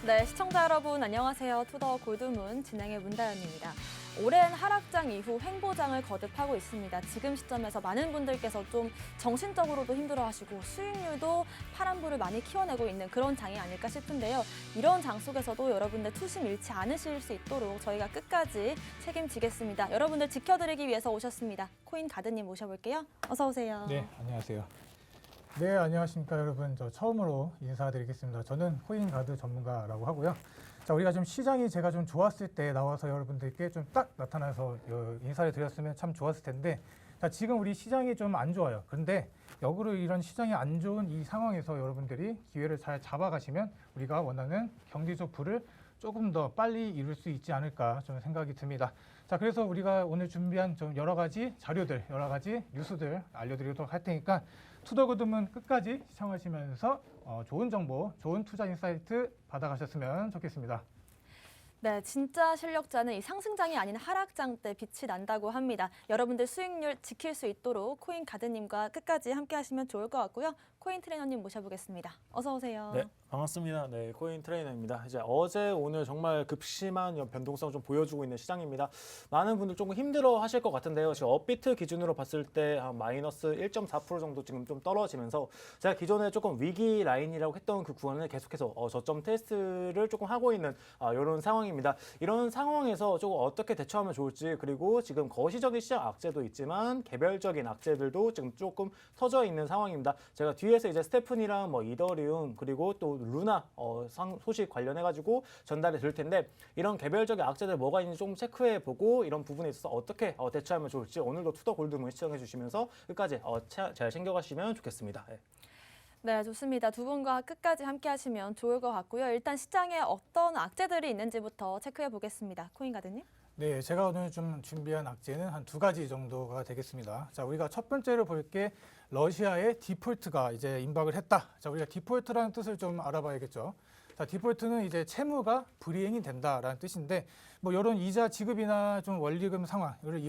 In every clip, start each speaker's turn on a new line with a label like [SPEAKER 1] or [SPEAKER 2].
[SPEAKER 1] 네, 시청자 여러분 안녕하세요. 투더 골드문 진행의 문다연입니다. 오랜 하락장 이후 횡보장을 거듭하고 있습니다. 지금 시점에서 많은 분들께서 좀 정신적으로도 힘들어하시고 수익률도 파란불을 많이 키워내고 있는 그런 장이 아닐까 싶은데요. 이런 장 속에서도 여러분들 투심 잃지 않으실 수 있도록 저희가 끝까지 책임지겠습니다. 여러분들 지켜드리기 위해서 오셨습니다. 코인 가드님 모셔볼게요. 어서 오세요.
[SPEAKER 2] 네, 안녕하세요. 네, 안녕하십니까 여러분. 저 처음으로 인사드리겠습니다. 저는 코인 가드 전문가라고 하고요. 자, 우리가 좀 시장이 제가 좀 좋았을 때 나와서 여러분들께 좀 딱 나타나서 인사를 드렸으면 참 좋았을 텐데, 자, 지금 우리 시장이 좀 안 좋아요. 그런데 역으로 이런 시장이 안 좋은 이 상황에서 여러분들이 기회를 잘 잡아가시면 우리가 원하는 경제적 부를 조금 더 빨리 이룰 수 있지 않을까 좀 생각이 듭니다. 자, 그래서 우리가 오늘 준비한 좀 여러 가지 자료들, 여러 가지 뉴스들 알려드리도록 할 테니까 투더굿드문 끝까지 시청하시면서 좋은 정보, 좋은 투자 인사이트 받아가셨으면 좋겠습니다.
[SPEAKER 1] 네, 진짜 실력자는 이 상승장이 아닌 하락장 때 빛이 난다고 합니다. 여러분들 수익률 지킬 수 있도록 코인 가드님과 끝까지 함께 하시면 좋을 것 같고요. 코인 트레이너님 모셔보겠습니다. 어서 오세요.
[SPEAKER 3] 네, 반갑습니다. 네, 코인 트레이너입니다. 이제 어제 오늘 정말 급심한 변동성을 좀 보여주고 있는 시장입니다. 많은 분들 조금 힘들어 하실 것 같은데요. 지금 업비트 기준으로 봤을 때 한 마이너스 1.4% 정도 지금 좀 떨어지면서 제가 기존에 조금 위기 라인이라고 했던 그 구간을 계속해서 저점 테스트를 조금 하고 있는 이런 상황입니다. 이런 상황에서 조금 어떻게 대처하면 좋을지, 그리고 지금 거시적인 시장 악재도 있지만 개별적인 악재들도 지금 조금 터져 있는 상황입니다. 제가 뒤에서 이제 스테픈이랑 뭐 이더리움 그리고 또 루나 소식 관련해가지고 전달이 될 텐데, 이런 개별적인 악재들 뭐가 있는지 조금 체크해보고 이런 부분에 있어서 어떻게 대처하면 좋을지 오늘도 투더 골드문 시청해 주시면서 끝까지 잘 챙겨가시면 좋겠습니다. 네.
[SPEAKER 1] 네, 좋습니다. 두 분과 끝까지 함께 하시면 좋을 것 같고요. 일단 시장에 어떤 악재들이 있는지부터 체크해 보겠습니다. 코인 가드님.
[SPEAKER 2] 네, 제가 오늘 좀 준비한 악재는 한 두 가지 정도가 되겠습니다. 자, 우리가 첫 번째로 볼 게 러시아의 디폴트가 이제 임박을 했다. 자, 우리가 디폴트라는 뜻을 좀 알아봐야겠죠. 자, 디폴트는 이제 채무가 불이행이 된다라는 뜻인데, 뭐 이런 이자 지급이나 좀 원리금 상황을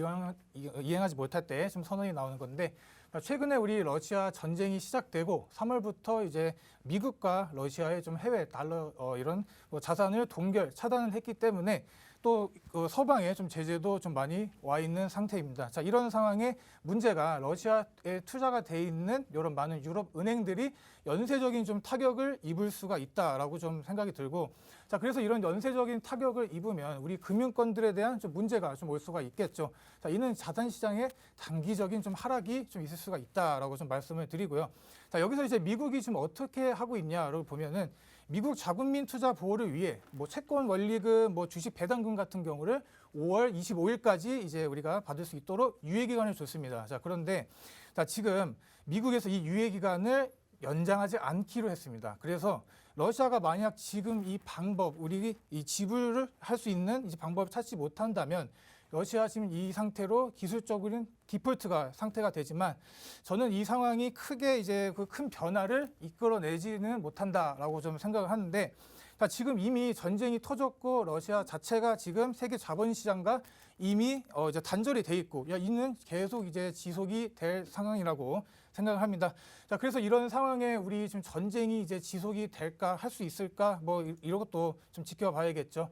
[SPEAKER 2] 이행하지 못할 때 좀 선언이 나오는 건데, 최근에 우리 러시아 전쟁이 시작되고 3월부터 이제 미국과 러시아의 좀 해외 달러 이런 뭐 자산을 동결 차단을 했기 때문에 또 서방에 좀 제재도 좀 많이 와 있는 상태입니다. 자, 이런 상황에 문제가 러시아에 투자가 돼 있는 이런 많은 유럽 은행들이 연쇄적인 좀 타격을 입을 수가 있다라고 좀 생각이 들고, 자, 그래서 이런 연쇄적인 타격을 입으면 우리 금융권들에 대한 좀 문제가 좀 올 수가 있겠죠. 자, 이는 자산 시장에 단기적인 좀 하락이 좀 있을 수가 있다라고 좀 말씀을 드리고요. 자, 여기서 이제 미국이 지금 어떻게 하고 있냐를 보면은 미국 자국민 투자 보호를 위해 뭐 채권 원리금, 뭐 주식 배당금 같은 경우를 5월 25일까지 이제 우리가 받을 수 있도록 유예 기간을 줬습니다. 자, 그런데 자, 지금 미국에서 이 유예 기간을 연장하지 않기로 했습니다. 그래서 러시아가 만약 지금 이 방법, 우리 이 지불을 할 수 있는 이 방법을 찾지 못한다면 러시아 지금 이 상태로 기술적으로는 디폴트가 상태가 되지만 저는 이 상황이 크게 이제 그 큰 변화를 이끌어내지는 못한다라고 좀 생각을 하는데, 자, 지금 이미 전쟁이 터졌고 러시아 자체가 지금 세계 자본시장과 이미 이제 단절이 돼 있고, 이는 계속 이제 지속이 될 상황이라고 생각을 합니다. 자, 그래서 이런 상황에 우리 지금 전쟁이 이제 지속이 될까, 할 수 있을까, 뭐 이런 것도 좀 지켜봐야겠죠.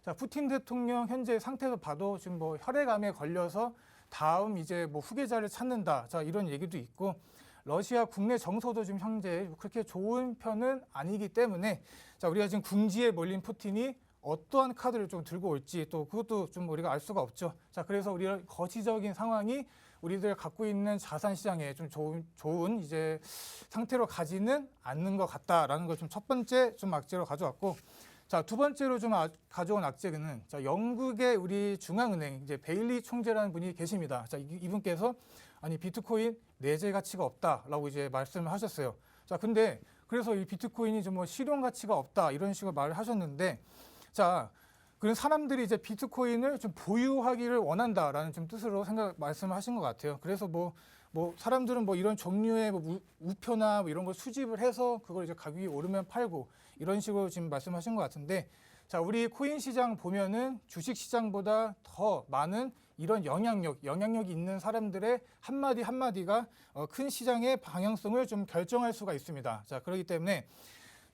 [SPEAKER 2] 자, 푸틴 대통령 현재 상태에서 봐도 지금 뭐 혈액암에 걸려서 다음 이제 뭐 후계자를 찾는다. 자, 이런 얘기도 있고, 러시아 국내 정서도 지금 현재 그렇게 좋은 편은 아니기 때문에, 자, 우리가 지금 궁지에 몰린 푸틴이 어떠한 카드를 좀 들고 올지 또 그것도 좀 우리가 알 수가 없죠. 자, 그래서 우리가 거시적인 상황이 우리들 갖고 있는 자산 시장에 좀 좋은 이제 상태로 가지는 않는 것 같다라는 걸 좀 첫 번째 좀 악재로 가져왔고, 자, 두 번째로 좀 가져온 악재는, 자, 영국의 우리 중앙은행 이제 베일리 총재라는 분이 계십니다. 자, 이분께서 아니 비트코인 내재 가치가 없다라고 이제 말씀을 하셨어요. 자, 근데 그래서 이 비트코인이 좀 뭐 실용 가치가 없다 이런 식으로 말을 하셨는데, 자, 그런 사람들이 이제 비트코인을 좀 보유하기를 원한다라는 좀 뜻으로 말씀을 하신 것 같아요. 그래서 뭐 사람들은 뭐 이런 종류의 뭐 우표나 뭐 이런 걸 수집을 해서 그걸 이제 가격이 오르면 팔고 이런 식으로 지금 말씀하신 것 같은데, 자, 우리 코인 시장 보면은 주식 시장보다 더 많은 이런 영향력이 있는 사람들의 한마디 한마디가 큰 시장의 방향성을 좀 결정할 수가 있습니다. 자, 그렇기 때문에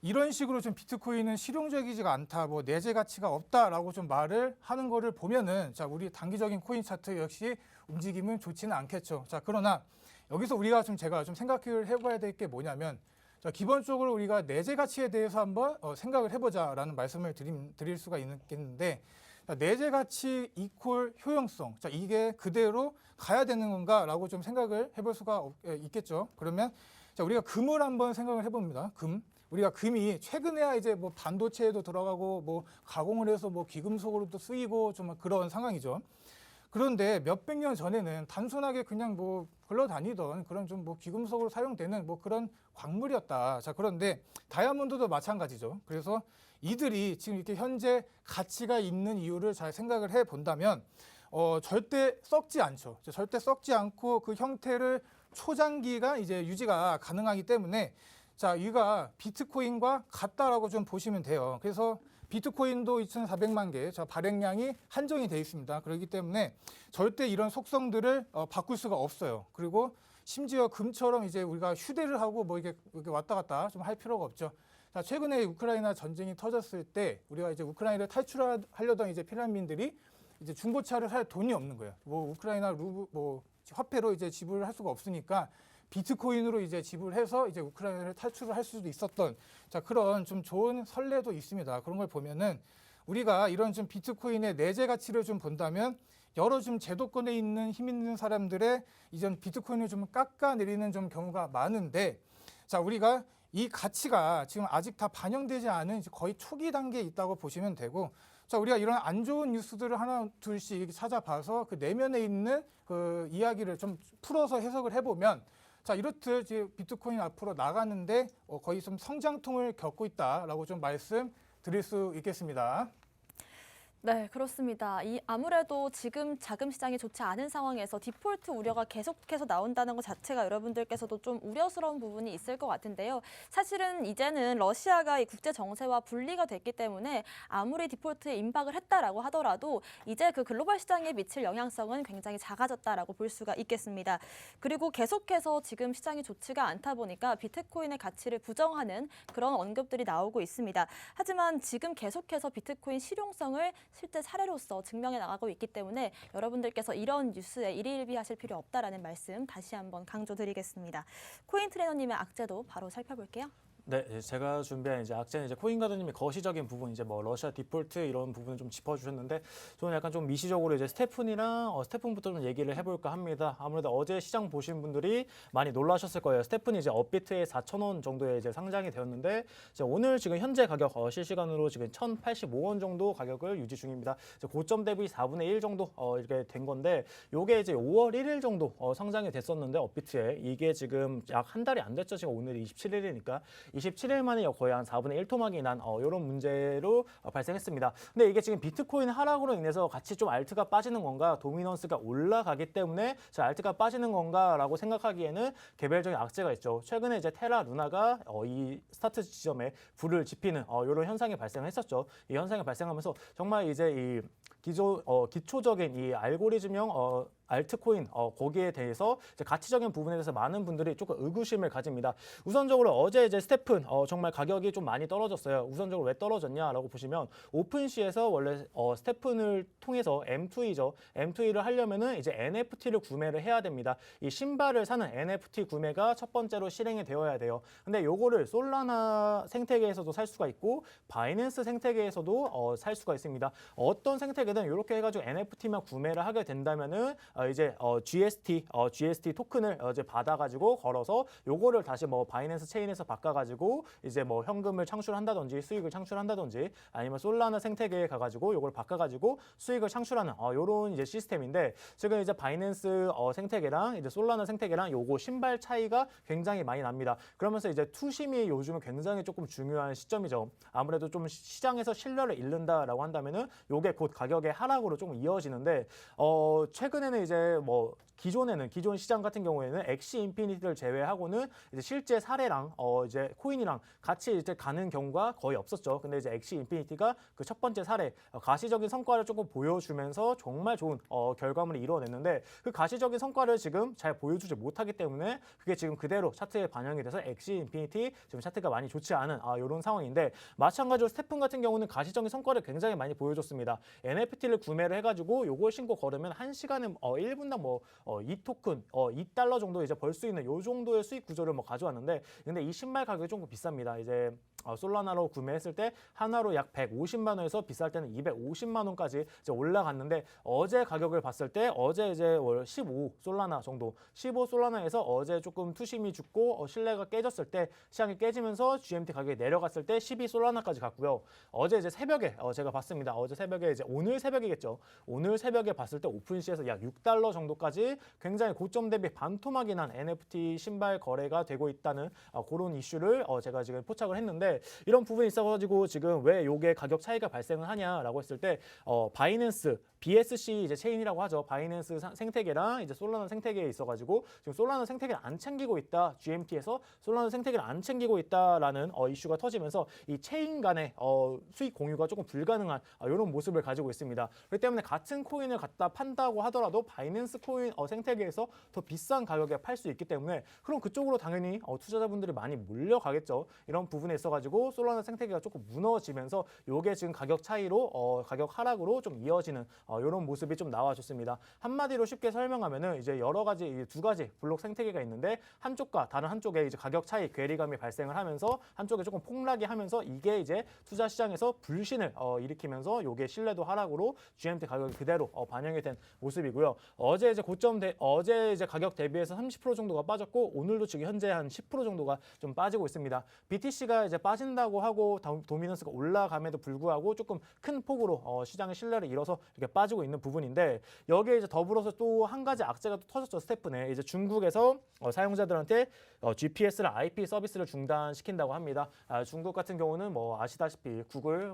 [SPEAKER 2] 이런 식으로 좀 비트코인은 실용적이지가 않다, 뭐 내재 가치가 없다라고 좀 말을 하는 거를 보면은 자, 우리 단기적인 코인 차트 역시 움직임은 좋지는 않겠죠. 자, 그러나 여기서 우리가 제가 생각을 해봐야 될 게 뭐냐면 자, 기본적으로 우리가 내재 가치에 대해서 한번 생각을 해보자라는 말씀을 드릴 수가 있겠는데 자, 내재 가치 이퀄 효용성. 자, 이게 그대로 가야 되는 건가라고 좀 생각을 해볼 수가 있겠죠. 그러면 자, 우리가 금을 한번 생각을 해봅니다. 금. 우리가 금이 최근에야 이제 뭐 반도체에도 들어가고 뭐 가공을 해서 뭐 귀금속으로도 쓰이고 좀 그런 상황이죠. 그런데 몇백 년 전에는 단순하게 그냥 뭐 흘러다니던 그런 좀 뭐 귀금속으로 사용되는 뭐 그런 광물이었다. 자, 그런데 다이아몬드도 마찬가지죠. 그래서 이들이 지금 이렇게 현재 가치가 있는 이유를 잘 생각을 해 본다면 절대 썩지 않죠. 절대 썩지 않고 그 형태를 초장기가 이제 유지가 가능하기 때문에 자, 이가 비트코인과 같다라고 좀 보시면 돼요. 그래서 비트코인도 2,400만 개, 자, 발행량이 한정이 되어 있습니다. 그렇기 때문에 절대 이런 속성들을 바꿀 수가 없어요. 그리고 심지어 금처럼 이제 우리가 휴대를 하고 뭐 이렇게 왔다 갔다 좀 할 필요가 없죠. 자, 최근에 우크라이나 전쟁이 터졌을 때 우리가 이제 우크라이나를 탈출하려던 이제 피난민들이 이제 중고차를 살 돈이 없는 거예요. 뭐 우크라이나 루블 뭐 화폐로 이제 지불을 할 수가 없으니까 비트코인으로 이제 지불해서 이제 우크라이나를 탈출을 할 수도 있었던 자, 그런 좀 좋은 선례도 있습니다. 그런 걸 보면은 우리가 이런 좀 비트코인의 내재 가치를 좀 본다면 여러 좀 제도권에 있는 힘 있는 사람들의 이전 비트코인을 좀 깎아내리는 좀 경우가 많은데 자, 우리가 이 가치가 지금 아직 다 반영되지 않은 거의 초기 단계에 있다고 보시면 되고 자, 우리가 이런 안 좋은 뉴스들을 하나 둘씩 찾아봐서 그 내면에 있는 그 이야기를 좀 풀어서 해석을 해보면 자, 이렇듯 이제 비트코인 앞으로 나가는데 거의 좀 성장통을 겪고 있다라고 좀 말씀드릴 수 있겠습니다.
[SPEAKER 1] 네, 그렇습니다. 아무래도 지금 자금 시장이 좋지 않은 상황에서 디폴트 우려가 계속해서 나온다는 것 자체가 여러분들께서도 좀 우려스러운 부분이 있을 것 같은데요. 사실은 이제는 러시아가 이 국제 정세와 분리가 됐기 때문에 아무리 디폴트에 임박을 했다라고 하더라도 이제 그 글로벌 시장에 미칠 영향성은 굉장히 작아졌다라고 볼 수가 있겠습니다. 그리고 계속해서 지금 시장이 좋지가 않다 보니까 비트코인의 가치를 부정하는 그런 언급들이 나오고 있습니다. 하지만 지금 계속해서 비트코인 실용성을 실제 사례로서 증명해 나가고 있기 때문에 여러분들께서 이런 뉴스에 일희일비하실 필요 없다라는 말씀 다시 한번 강조드리겠습니다. 코인 트레이너님의 악재도 바로 살펴볼게요.
[SPEAKER 3] 네, 제가 준비한 이제 악재는 이제 코인가드님이 거시적인 부분 이제 뭐 러시아 디폴트 이런 부분을 좀 짚어주셨는데 저는 약간 좀 미시적으로 이제 스태픈부터 좀 얘기를 해볼까 합니다. 아무래도 어제 시장 보신 분들이 많이 놀라셨을 거예요. 스태픈이 이제 업비트에 4,000원 정도에 이제 상장이 되었는데 이제 오늘 지금 현재 가격 실시간으로 지금 1,085원 정도 가격을 유지 중입니다. 이제 고점 대비 4분의 1 정도 이렇게 된 건데 요게 이제 5월 1일 정도 상장이 됐었는데 업비트에 이게 지금 약 한 달이 안 됐죠. 지금 오늘이 27일이니까. 27일 만에 거의 한 4분의 1 토막이 난 이런 문제로 발생했습니다. 근데 이게 지금 비트코인 하락으로 인해서 같이 좀 알트가 빠지는 건가, 도미넌스가 올라가기 때문에 알트가 빠지는 건가라고 생각하기에는 개별적인 악재가 있죠. 최근에 이제 테라 루나가 이 스타트 지점에 불을 지피는 이런 현상이 발생했었죠. 이 현상이 발생하면서 정말 이제 이 기초적인 이 알고리즘형 알트코인 거기에 대해서 이제 가치적인 부분에 대해서 많은 분들이 조금 의구심을 가집니다. 우선적으로 어제 이제 스태픈 정말 가격이 좀 많이 떨어졌어요. 우선적으로 왜 떨어졌냐라고 보시면 오픈시에서 원래 스태픈을 통해서 M2E죠. M2E를 하려면은 이제 NFT를 구매를 해야 됩니다. 이 신발을 사는 NFT 구매가 첫 번째로 실행이 되어야 돼요. 근데 요거를 솔라나 생태계에서도 살 수가 있고 바이낸스 생태계에서도 살 수가 있습니다. 어떤 생태계든 이렇게 해가지고 NFT만 구매를 하게 된다면은 이제 GST 토큰을 이제 받아가지고 걸어서 요거를 다시 뭐 바이낸스 체인에서 바꿔가지고 이제 뭐 현금을 창출한다든지 수익을 창출한다든지 아니면 솔라나 생태계에 가가지고 요걸 바꿔가지고 수익을 창출하는 요런 이제 시스템인데 지금 이제 바이낸스 생태계랑 이제 솔라나 생태계랑 요거 신발 차이가 굉장히 많이 납니다. 그러면서 이제 투심이 요즘은 굉장히 조금 중요한 시점이죠. 아무래도 좀 시장에서 신뢰를 잃는다라고 한다면은 요게 곧 가격이 가격의 하락으로 조금 이어지는데 최근에는 이제 뭐 기존 시장 같은 경우에는 엑시 인피니티를 제외하고는 이제 실제 사례랑 이제 코인이랑 같이 이제 가는 경우가 거의 없었죠. 근데 이제 엑시 인피니티가 그 첫 번째 사례 가시적인 성과를 조금 보여주면서 정말 좋은 결과물을 이루어냈는데 그 가시적인 성과를 지금 잘 보여주지 못하기 때문에 그게 지금 그대로 차트에 반영이 돼서 엑시 인피니티 지금 차트가 많이 좋지 않은 이런 상황인데 마찬가지로 스테픈 같은 경우는 가시적인 성과를 굉장히 많이 보여줬습니다. NFT를 구매를 해가지고 요걸 신고 걸으면 1시간에 1분당 뭐 2토큰, 2달러 정도 이제 벌 수 있는 요 정도의 수익 구조를 뭐 가져왔는데 근데 이 신발 가격이 조금 비쌉니다. 이제 솔라나로 구매했을 때 하나로 약 150만 원에서 비쌀 때는 250만 원까지 이제 올라갔는데 어제 가격을 봤을 때 어제 이제 월 15 솔라나 정도 15 솔라나에서 어제 조금 투심이 죽고 신뢰가 깨졌을 때 시장이 깨지면서 GMT 가격이 내려갔을 때 12 솔라나까지 갔고요. 어제 이제 새벽에 제가 봤습니다. 어제 새벽에 이제 오늘 새벽이겠죠. 오늘 새벽에 봤을 때 오픈시에서 약 6달러 정도까지 굉장히 고점 대비 반토막이 난 NFT 신발 거래가 되고 있다는 그런 이슈를 제가 지금 포착을 했는데 이런 부분이 있어가지고 지금 왜 요게 가격 차이가 발생을 하냐라고 했을 때 바이낸스 BSC 이제 체인이라고 하죠. 바이낸스 생태계랑 이제 솔라나 생태계에 있어가지고 지금 솔라나 생태계를 안 챙기고 있다. GMT에서 솔라나 생태계를 안 챙기고 있다라는 이슈가 터지면서 이 체인 간의 수익 공유가 조금 불가능한 이런 모습을 가지고 있습니다. 그렇기 때문에 같은 코인을 갖다 판다고 하더라도 바이낸스 코인 생태계에서 더 비싼 가격에 팔 수 있기 때문에 그럼 그쪽으로 당연히 투자자분들이 많이 몰려가겠죠. 이런 부분에 있어가지고 솔라나 생태계가 조금 무너지면서 요게 지금 가격 차이로 가격 하락으로 좀 이어지는 이런 모습이 좀 나와줬습니다. 한마디로 쉽게 설명하면은 이제 여러 가지 두 가지 블록 생태계가 있는데 한쪽과 다른 한쪽에 이제 가격 차이 괴리감이 발생을 하면서 한쪽에 조금 폭락이 하면서 이게 이제 투자 시장에서 불신을 일으키면서 요게 신뢰도 하락으로 GMT 가격이 그대로 반영이 된 모습이고요. 어제 이제 가격 대비해서 30% 정도가 빠졌고 오늘도 지금 현재 한 10% 정도가 좀 빠지고 있습니다. BTC가 이제 빠진다고 하고 도미넌스가 올라감에도 불구하고 조금 큰 폭으로 시장의 신뢰를 잃어서 이렇게 빠지고 있는 부분인데 여기에 이제 더불어서 또 한 가지 악재가 또 터졌죠. 스테픈에 이제 중국에서 사용자들한테 GPS를 IP 서비스를 중단시킨다고 합니다. 중국 같은 경우는 뭐 아시다시피 구글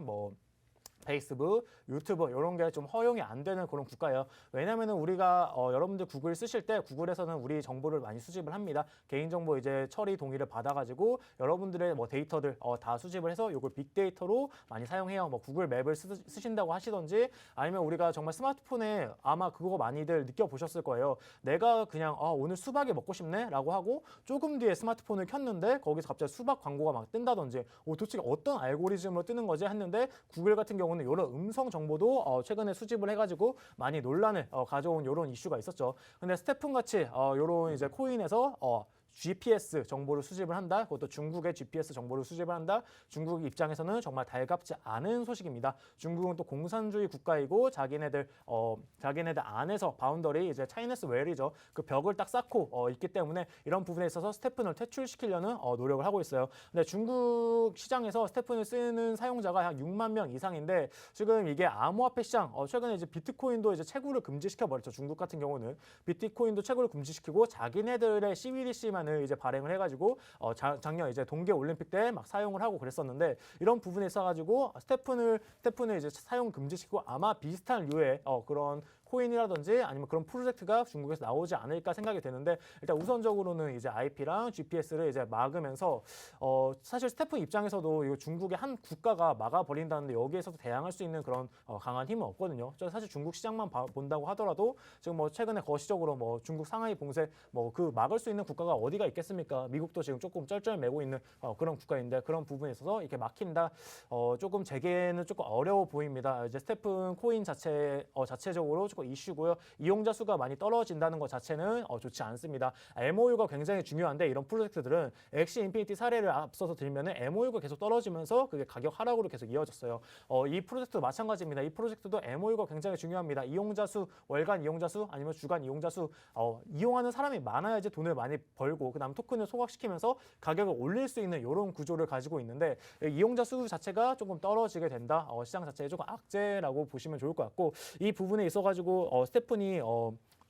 [SPEAKER 3] 페이스북, 유튜브 이런 게 좀 허용이 안 되는 그런 국가예요. 왜냐하면 우리가 여러분들 구글 쓰실 때 구글에서는 우리 정보를 많이 수집을 합니다. 개인정보 이제 처리 동의를 받아가지고 여러분들의 뭐 데이터들 다 수집을 해서 이걸 빅데이터로 많이 사용해요. 뭐 구글 맵을 쓰신다고 하시던지 아니면 우리가 정말 스마트폰에 아마 그거 많이들 느껴보셨을 거예요. 내가 그냥 오늘 수박이 먹고 싶네 라고 하고 조금 뒤에 스마트폰을 켰는데 거기서 갑자기 수박 광고가 막 뜬다든지 도대체 어떤 알고리즘으로 뜨는 거지 했는데 구글 같은 경우는 이런 음성 정보도 최근에 수집을 해가지고 많이 논란을 가져온 이런 이슈가 있었죠. 근데 스테픈 같이 이런 이제 코인에서 GPS 정보를 수집을 한다. 그것도 중국의 GPS 정보를 수집을 한다. 중국 입장에서는 정말 달갑지 않은 소식입니다. 중국은 또 공산주의 국가이고 자기네들 안에서 바운더리 이제 차이니스 웰이죠. 그 벽을 딱 쌓고 있기 때문에 이런 부분에 있어서 스테픈을 퇴출시키려는 노력을 하고 있어요. 근데 중국 시장에서 스테픈을 쓰는 사용자가 한 6만 명 이상인데 지금 이게 암호화폐 시장 최근에 이제 비트코인도 이제 채굴을 금지시켜 버렸죠. 중국 같은 경우는 비트코인도 채굴을 금지시키고 자기네들의 CBDC만 이제 발행을 해가지고 작년 이제 동계 올림픽 때 막 사용을 하고 그랬었는데 이런 부분에 있어가지고 스테픈을 이제 사용 금지시키고 아마 비슷한 류의 그런 코인이라든지 아니면 그런 프로젝트가 중국에서 나오지 않을까 생각이 되는데 일단 우선적으로는 이제 IP랑 GPS를 이제 막으면서 사실 스테픈 입장에서도 이거 중국의 한 국가가 막아버린다는데 여기에서도 대항할 수 있는 그런 강한 힘은 없거든요. 사실 중국 시장만 본다고 하더라도 지금 뭐 최근에 거시적으로 뭐 중국 상하이 봉쇄 뭐 그 막을 수 있는 국가가 어디가 있겠습니까? 미국도 지금 조금 쩔쩔매고 있는 그런 국가인데 그런 부분에 있어서 이렇게 막힌다. 조금 재개는 조금 어려워 보입니다. 이제 스테픈 코인 자체적으로 조금 이슈고요. 이용자 수가 많이 떨어진다는 것 자체는 좋지 않습니다. MOU가 굉장히 중요한데 이런 프로젝트들은 엑시 인피니티 사례를 앞서서 들면은 MOU가 계속 떨어지면서 그게 가격 하락으로 계속 이어졌어요. 이 프로젝트도 마찬가지입니다. 이 프로젝트도 MOU가 굉장히 중요합니다. 이용자 수, 월간 이용자 수 아니면 주간 이용자 수 이용하는 사람이 많아야지 돈을 많이 벌고 그다음 토큰을 소각시키면서 가격을 올릴 수 있는 이런 구조를 가지고 있는데 이용자 수 자체가 조금 떨어지게 된다. 시장 자체에 조금 악재라고 보시면 좋을 것 같고 이 부분에 있어가지고 스테픈이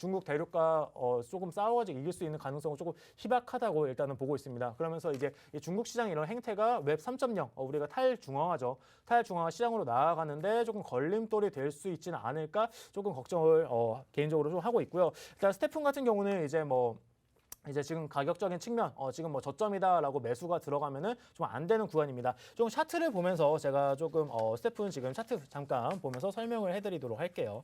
[SPEAKER 3] 중국 대륙과 조금 싸워가지고 이길 수 있는 가능성은 조금 희박하다고 일단은 보고 있습니다. 그러면서 이제 이 중국 시장 이런 행태가 웹 3.0 우리가 탈중앙화죠. 탈중앙화 시장으로 나아가는데 조금 걸림돌이 될 수 있지는 않을까 조금 걱정을 개인적으로 좀 하고 있고요. 일단 스태픈 같은 경우는 이제 지금 가격적인 측면, 지금 뭐 저점이다라고 매수가 들어가면은 좀 안 되는 구간입니다. 좀 차트를 보면서 제가 조금 스태픈 지금 차트 잠깐 보면서 설명을 해드리도록 할게요.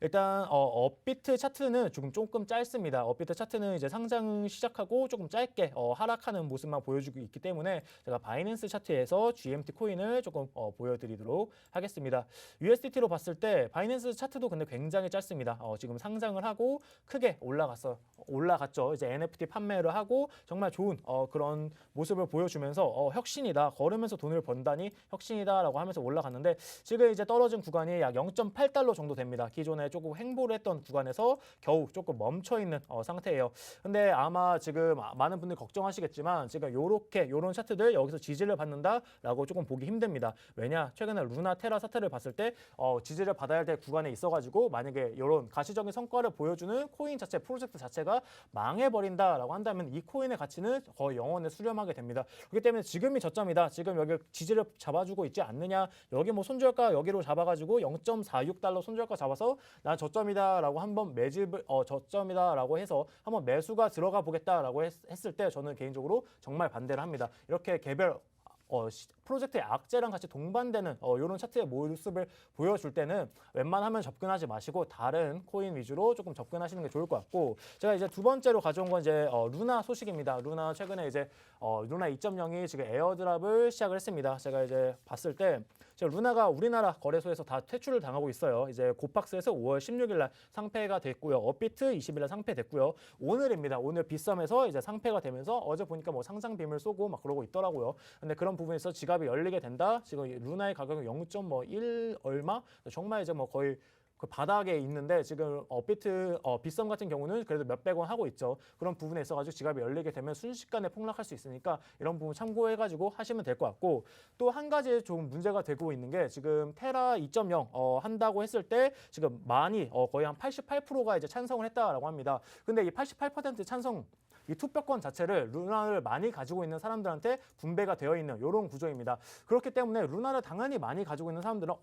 [SPEAKER 3] 일단 업비트 차트는 조금 짧습니다. 업비트 차트는 이제 상장 시작하고 조금 짧게 하락하는 모습만 보여주고 있기 때문에 제가 바이낸스 차트에서 GMT 코인을 조금 보여드리도록 하겠습니다. USDT로 봤을 때 바이낸스 차트도 근데 굉장히 짧습니다. 지금 상장을 하고 크게 올라갔죠. 이제 NFT 판매를 하고 정말 좋은 그런 모습을 보여주면서 혁신이다. 걸으면서 돈을 번다니 혁신이다라고 하면서 올라갔는데 지금 이제 떨어진 구간이 약 0.8달러 정도 됩니다. 기존에 조금 횡보를 했던 구간에서 겨우 조금 멈춰 있는 상태예요. 근데 아마 지금 많은 분들이 걱정하시겠지만 지금 요런 차트들 여기서 지지를 받는다라고 조금 보기 힘듭니다. 왜냐? 최근에 루나 테라 사태를 봤을 때 지지를 받아야 될 구간에 있어가지고 만약에 이런 가시적인 성과를 보여주는 코인 자체 프로젝트 자체가 망해버린다라고 한다면 이 코인의 가치는 거의 영원에 수렴하게 됩니다. 그렇기 때문에 지금이 저점이다. 지금 여기 지지를 잡아주고 있지 않느냐. 여기 뭐 손절가 여기로 잡아가지고 0.46달러 손절가 잡아서 난 저점이다라고 한번 매집을 저점이다라고 해서 한번 매수가 들어가 보겠다라고 했을 때 저는 개인적으로 정말 반대를 합니다. 이렇게 개별 프로젝트의 악재랑 같이 동반되는 이런 차트의 모습을 보여줄 때는 웬만하면 접근하지 마시고 다른 코인 위주로 조금 접근하시는 게 좋을 것 같고 제가 이제 두 번째로 가져온 건 이제 루나 소식입니다. 루나 최근에 이제 루나 2.0이 지금 에어드랍을 시작을 했습니다. 제가 이제 봤을 때 루나가 우리나라 거래소에서 다 퇴출을 당하고 있어요. 이제 고팍스에서 5월 16일 날 상폐가 됐고요. 업비트 20일 날 상폐됐고요. 오늘입니다. 오늘 빗썸에서 이제 상폐가 되면서 어제 보니까 뭐 상장 빔을 쏘고 막 그러고 있더라고요. 근데 그런 부분에서 지갑이 열리게 된다. 지금 루나의 가격은 0.1 얼마? 정말 이제 뭐 거의 그 바닥에 있는데 지금 업비트 빗썸 같은 경우는 그래도 몇백 원 하고 있죠. 그런 부분에 있어가지고 지갑이 열리게 되면 순식간에 폭락할 수 있으니까 이런 부분 참고해가지고 하시면 될 것 같고 또 한 가지 좀 문제가 되고 있는 게 지금 테라 2.0 한다고 했을 때 지금 많이 거의 한 88%가 이제 찬성을 했다라고 합니다. 근데 이 88% 찬성 이 투표권 자체를 루나를 많이 가지고 있는 사람들한테 분배가 되어 있는 이런 구조입니다. 그렇기 때문에 루나를 당연히 많이 가지고 있는 사람들은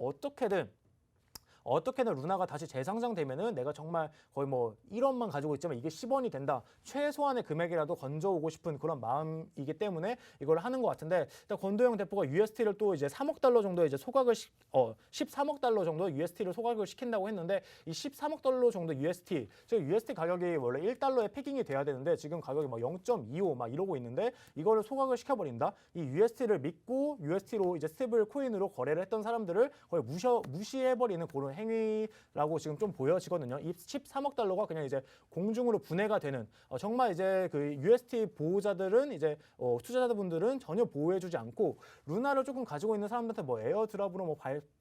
[SPEAKER 3] 어떻게든 루나가 다시 재상장되면은 내가 정말 거의 뭐 1원만 가지고 있지만 이게 10원이 된다. 최소한의 금액이라도 건져오고 싶은 그런 마음이기 때문에 이걸 하는 것 같은데 일단 권도영 대표가 UST를 또 이제 3억 달러 정도 이제 소각을 13억 달러 정도 UST를 소각을 시킨다고 했는데 이 13억 달러 정도 UST 지금 UST 가격이 원래 1달러에 패깅이 돼야 되는데 지금 가격이 막 0.25 막 이러고 있는데 이거를 소각을 시켜버린다. 이 UST를 믿고 UST로 이제 스테이블 코인으로 거래를 했던 사람들을 거의 무시해버리는 그런 행위라고 지금 좀 보여지거든요. 이 13억 달러가 그냥 이제 공중으로 분해가 되는 정말 이제 그 UST 보호자들은 이제 투자자분들은 전혀 보호해주지 않고 루나를 조금 가지고 있는 사람들한테 뭐 에어드랍으로 뭐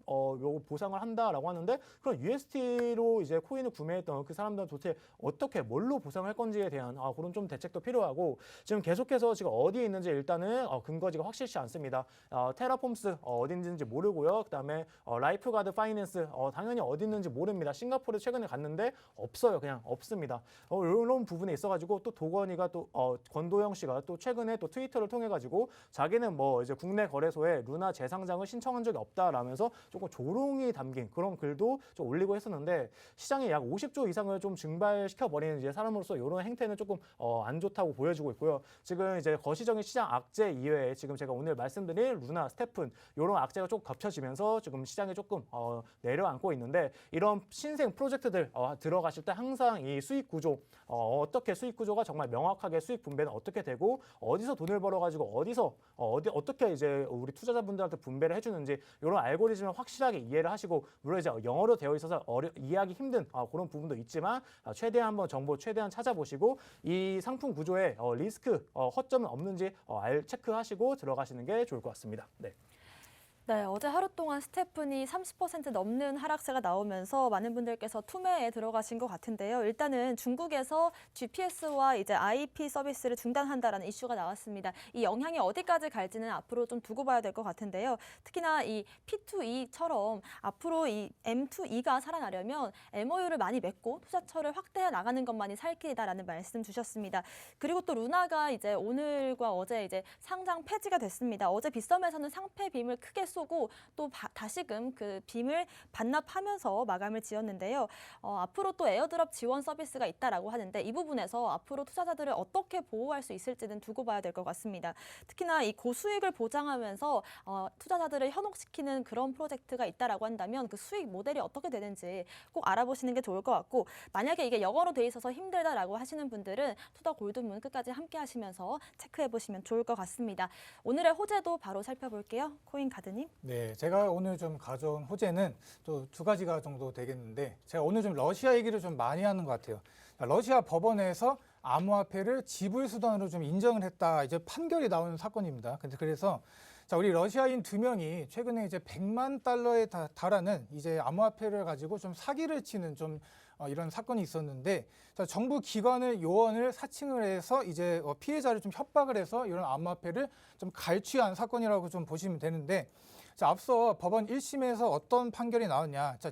[SPEAKER 3] 요거 보상을 한다라고 하는데 그런 UST로 이제 코인을 구매했던 그 사람들은 도대체 어떻게 뭘로 보상할 건지에 대한 그런 좀 대책도 필요하고 지금 계속해서 지금 어디에 있는지 일단은 근거지가 확실치 않습니다. 테라폼스 어디 있는지 모르고요. 그다음에 라이프가드 파이낸스 당연히 어디 있는지 모릅니다. 싱가포르에 최근에 갔는데 없어요. 그냥 없습니다. 이런 부분에 있어가지고 또 도건이가 또 권도영 씨가 또 최근에 또 트위터를 통해 가지고 자기는 뭐 이제 국내 거래소에 루나 재상장을 신청한 적이 없다라면서 조금 조롱이 담긴 그런 글도 좀 올리고 했었는데 시장에 약 50조 이상을 좀 증발시켜 버리는 이제 사람으로서 이런 행태는 조금 안 좋다고 보여지고 있고요. 지금 이제 거시적인 시장 악재 이외에 지금 제가 오늘 말씀드린 루나, 스태픈 이런 악재가 조금 겹쳐지면서 지금 시장에 조금 내려앉고 있는데 이런 신생 프로젝트들 들어가실 때 항상 이 수익 구조 어떻게 수익 구조가 정말 명확하게 수익 분배는 어떻게 되고 어디서 돈을 벌어가지고 어떻게 이제 우리 투자자분들한테 분배를 해주는지 이런 알고리즘을 확실하게 이해를 하시고 물론 이제 영어로 되어 있어서 이해하기 힘든 그런 부분도 있지만 최대한 한번 정보 최대한 찾아보시고 이 상품 구조에 리스크 허점은 없는지 체크하시고 들어가시는 게 좋을 것 같습니다. 네.
[SPEAKER 1] 네, 어제 하루 동안 스태프니 30% 넘는 하락세가 나오면서 많은 분들께서 투매에 들어가신 것 같은데요. 일단은 중국에서 GPS와 이제 IP 서비스를 중단한다라는 이슈가 나왔습니다. 이 영향이 어디까지 갈지는 앞으로 좀 두고 봐야 될 것 같은데요. 특히나 이 P2E처럼 앞으로 이 M2E가 살아나려면 MOU를 많이 맺고 투자처를 확대해 나가는 것만이 살 길이다라는 말씀 주셨습니다. 그리고 또 루나가 이제 오늘과 어제 이제 상장 폐지가 됐습니다. 어제 빗썸에서는 상패 빔을 크게 쏘고 또 다시금 그 빔을 반납하면서 마감을 지었는데요. 앞으로 또 에어드롭 지원 서비스가 있다라고 하는데 이 부분에서 앞으로 투자자들을 어떻게 보호할 수 있을지는 두고 봐야 될 것 같습니다. 특히나 이 고수익을 보장하면서 투자자들을 현혹시키는 그런 프로젝트가 있다라고 한다면 그 수익 모델이 어떻게 되는지 꼭 알아보시는 게 좋을 것 같고, 만약에 이게 영어로 돼 있어서 힘들다라고 하시는 분들은 투더 골드문 끝까지 함께 하시면서 체크해 보시면 좋을 것 같습니다. 오늘의 호재도 바로 살펴볼게요. 코인 가드님.
[SPEAKER 2] 네, 제가 오늘 좀 가져온 호재는 또 두 가지가 정도 되겠는데, 제가 오늘 좀 러시아 얘기를 좀 많이 하는 것 같아요. 러시아 법원에서 암호화폐를 지불 수단으로 좀 인정을 했다, 이제 판결이 나오는 사건입니다. 근데 그래서 자, 우리 러시아인 2명이 최근에 이제 100만 달러에 달하는 이제 암호화폐를 가지고 좀 사기를 치는 좀 이런 사건이 있었는데, 자, 정부 기관을 요원을 사칭을 해서 이제 피해자를 좀 협박을 해서 이런 암호화폐를 좀 갈취한 사건이라고 좀 보시면 되는데, 자, 앞서 법원 1심에서 어떤 판결이 나왔냐. 자,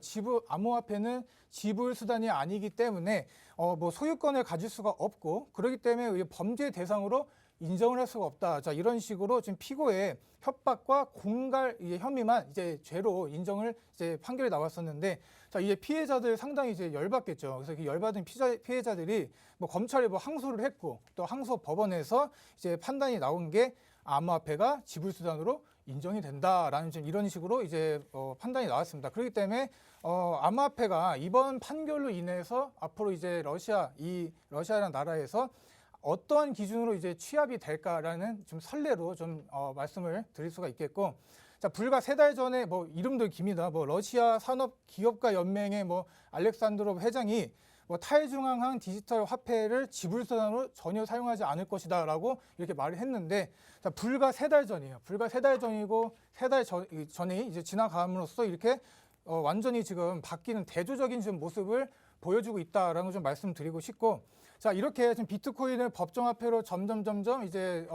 [SPEAKER 2] 암호화폐는 지불 수단이 아니기 때문에 뭐 소유권을 가질 수가 없고, 그렇기 때문에 범죄 대상으로 인정을 할 수가 없다. 자, 이런 식으로 지금 피고의 협박과 공갈 혐의만 이제 죄로 인정을 이제 판결이 나왔었는데, 자, 이제 피해자들 상당히 이제 열받겠죠. 그래서 그 열받은 피해자들이 뭐 검찰에 뭐 항소를 했고, 또 항소 법원에서 이제 판단이 나온 게 암호화폐가 지불 수단으로 인정이 된다라는 좀 이런 식으로 이제 판단이 나왔습니다. 그렇기 때문에 암호화폐가 이번 판결로 인해서 앞으로 이제 러시아라는 나라에서 어떠한 기준으로 이제 취합이 될까라는 좀 선례로 좀 말씀을 드릴 수가 있겠고, 자, 불과 3달 전에 뭐 이름도 깁니다. 뭐 러시아 산업기업가 연맹의 뭐 알렉산드로 회장이 뭐 탈중앙화 디지털 화폐를 지불수단으로 전혀 사용하지 않을 것이다라고 이렇게 말을 했는데, 자, 불과 3달 전이에요. 불과 3달 전이고 3달 전이 이제 지나감으로써 이렇게 완전히 지금 바뀌는 대조적인 좀 모습을 보여주고 있다라는 걸 좀 말씀드리고 싶고, 자, 이렇게 지금 비트코인을 법정화폐로 점점 이제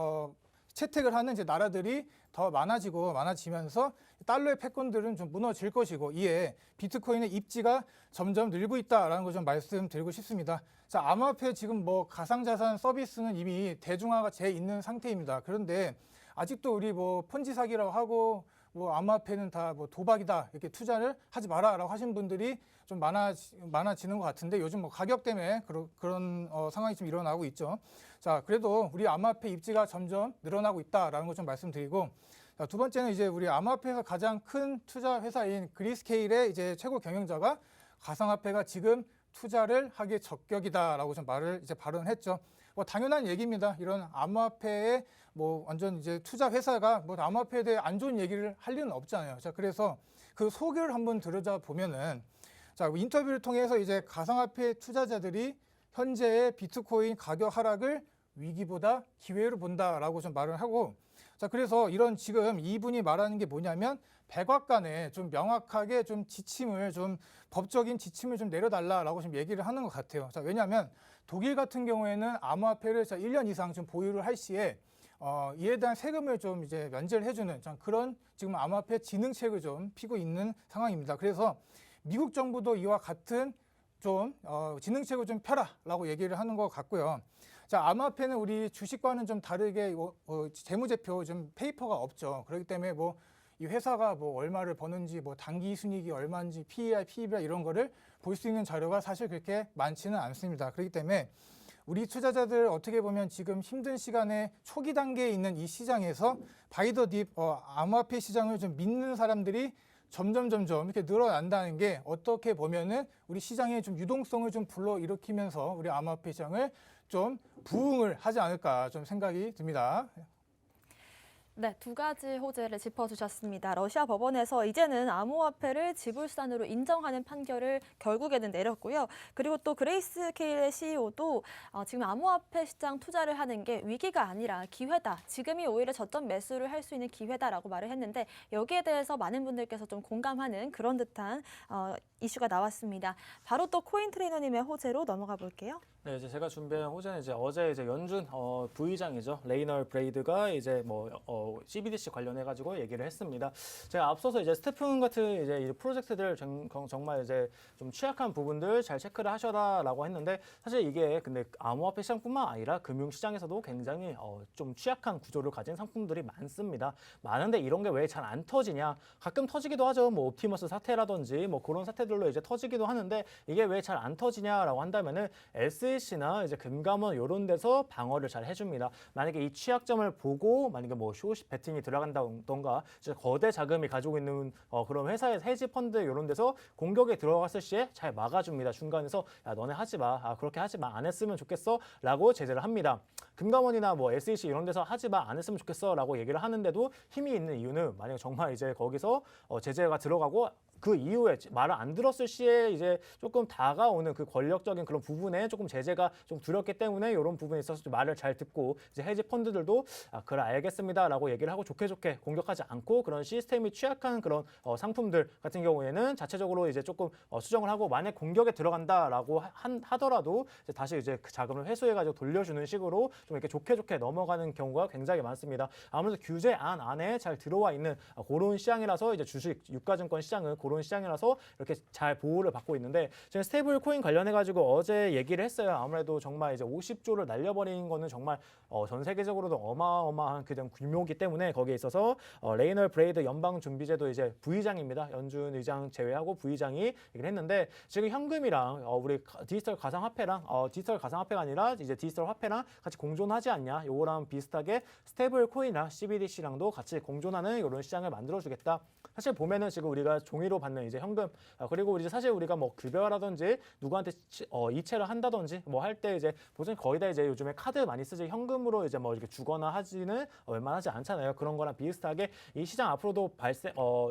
[SPEAKER 2] 채택을 하는 이제 나라들이 더 많아지면서 달러의 패권들은 좀 무너질 것이고, 이에 비트코인의 입지가 점점 늘고 있다라는 걸 좀 말씀드리고 싶습니다. 자, 암호화폐 지금 뭐 가상자산 서비스는 이미 대중화가 돼 있는 상태입니다. 그런데 아직도 우리 뭐 폰지 사기라고 하고 뭐 암호화폐는 다 뭐 도박이다, 이렇게 투자를 하지 마라라고 하신 분들이 좀 많아지는 것 같은데, 요즘 뭐 가격 때문에 그런 상황이 좀 일어나고 있죠. 자, 그래도 우리 암호화폐 입지가 점점 늘어나고 있다라는 걸 좀 말씀드리고, 자, 두 번째는 이제 우리 암호화폐에서 가장 큰 투자 회사인 그리스케일의 이제 최고 경영자가 가상화폐가 지금 투자를 하기에 적격이다라고 좀 발언했죠. 뭐 당연한 얘기입니다. 이런 암호화폐에 뭐 완전 이제 투자 회사가 뭐 암호화폐에 대해 안 좋은 얘기를 할 리는 없잖아요. 자, 그래서 그 속을 한번 들여다 보면은, 자, 인터뷰를 통해서 이제 가상화폐 투자자들이 현재의 비트코인 가격 하락을 위기보다 기회로 본다라고 좀 말을 하고, 자, 그래서 이런 지금 이분이 말하는 게 뭐냐면 백악관에 좀 명확하게 좀 법적인 지침을 좀 내려달라라고 좀 얘기를 하는 것 같아요. 자, 왜냐하면 독일 같은 경우에는 암호화폐를 1년 이상 좀 보유를 할 시에 이에 대한 세금을 좀 이제 면제를 해주는 그런 지금 암호화폐 진흥책을 좀 피고 있는 상황입니다. 그래서 미국 정부도 이와 같은 좀 진흥책을 좀 펴라라고 얘기를 하는 것 같고요. 자, 암호화폐는 우리 주식과는 좀 다르게 재무제표 좀 페이퍼가 없죠. 그렇기 때문에 뭐 이 회사가 뭐 얼마를 버는지, 뭐 단기 순이익이 얼마인지, PER, PER 이런 거를 볼 수 있는 자료가 사실 그렇게 많지는 않습니다. 그렇기 때문에 우리 투자자들 어떻게 보면 지금 힘든 시간에 초기 단계에 있는 이 시장에서 바이더딥 암호화폐 시장을 좀 믿는 사람들이 점점 이렇게 늘어난다는 게 어떻게 보면은 우리 시장의 좀 유동성을 좀 불러일으키면서 우리 암호화폐 시장을 좀 부흥을 하지 않을까 좀 생각이 듭니다.
[SPEAKER 1] 네, 두 가지 호재를 짚어주셨습니다. 러시아 법원에서 이제는 암호화폐를 지불산으로 인정하는 판결을 결국에는 내렸고요. 그리고 또 그레이스케일의 CEO도 지금 암호화폐 시장 투자를 하는 게 위기가 아니라 기회다. 지금이 오히려 저점 매수를 할 수 있는 기회다라고 말을 했는데 여기에 대해서 많은 분들께서 좀 공감하는 그런 듯한 이슈가 나왔습니다. 바로 또 코인 트레이너님의 호재로 넘어가 볼게요.
[SPEAKER 3] 네, 이제 제가 준비한 호재는 이제 어제 이제 연준 부의장이죠. 레이널 브레이드가 이제 CBDC 관련해 가지고 얘기를 했습니다. 제가 앞서서 이제 스태픈 같은 이제 이 프로젝트들 정말 이제 좀 취약한 부분들 잘 체크를 하셔라라고 했는데 사실 이게 근데 암호화폐 시장뿐만 아니라 금융 시장에서도 굉장히 좀 취약한 구조를 가진 상품들이 많습니다. 많은데 이런 게 왜 잘 안 터지냐? 가끔 터지기도 하죠. 뭐 옵티머스 사태라든지 뭐 그런 사태들로 이제 터지기도 하는데 이게 왜 잘 안 터지냐라고 한다면은 SEC나 이제 금감원 이런 데서 방어를 잘 해줍니다. 만약에 이 취약점을 보고 만약에 뭐 숏 베팅이 들어간다던가 이제 거대 자금이 가지고 있는 그런 회사의 헤지 펀드 이런 데서 공격에 들어갔을 시에 잘 막아줍니다. 중간에서 야 너네 하지 마, 그렇게 하지 마, 안 했으면 좋겠어라고 제재를 합니다. 금감원이나 뭐 SEC 이런 데서 하지 마, 안 했으면 좋겠어라고 얘기를 하는데도 힘이 있는 이유는 만약에 정말 이제 거기서 제재가 들어가고 그 이후에 말을 안 들었을 시에 이제 조금 다가오는 그 권력적인 그런 부분에 조금 제재가 좀 두렵기 때문에 이런 부분에 있어서 좀 말을 잘 듣고 이제 헤지 펀드들도 그래 알겠습니다라고 얘기를 하고 좋게 공격하지 않고 그런 시스템이 취약한 그런 상품들 같은 경우에는 자체적으로 이제 조금 수정을 하고 만약 공격에 들어간다라고 하더라도 이제 다시 이제 그 자금을 회수해가지고 돌려주는 식으로 좀 이렇게 좋게 넘어가는 경우가 굉장히 많습니다. 아무래도 규제안 안에 잘 들어와 있는 그런 시장이라서 이제 주식 유가증권 시장은 그런 시장이라서 이렇게 잘 보호를 받고 있는데 지금 스테이블 코인 관련해 가지고 어제 얘기를 했어요. 아무래도 정말 이제 50조를 날려버린 거는 정말 전 세계적으로도 어마어마한 그런 규모이기 때문에 거기에 있어서 레이널 브레이드 연방준비제도 이제 부의장입니다. 연준 의장 제외하고 부의장이 얘기를 했는데 지금 현금이랑 우리 디지털 가상화폐랑 디지털 가상화폐가 아니라 이제 디지털 화폐랑 같이 공존하지 않냐? 요거랑 비슷하게 스테이블 코인이랑 CBDC랑도 같이 공존하는 이런 시장을 만들어주겠다. 사실 보면은 지금 우리가 종이로 받는 이제 현금 그리고 이제 사실 우리가 뭐 급여라든지 누구한테 이체를 한다든지 뭐 할 때 이제 보통 거의 다 이제 요즘에 카드 많이 쓰지 현금으로 이제 뭐 이렇게 주거나 하지는 웬만하지 않잖아요. 그런 거랑 비슷하게 이 시장 앞으로도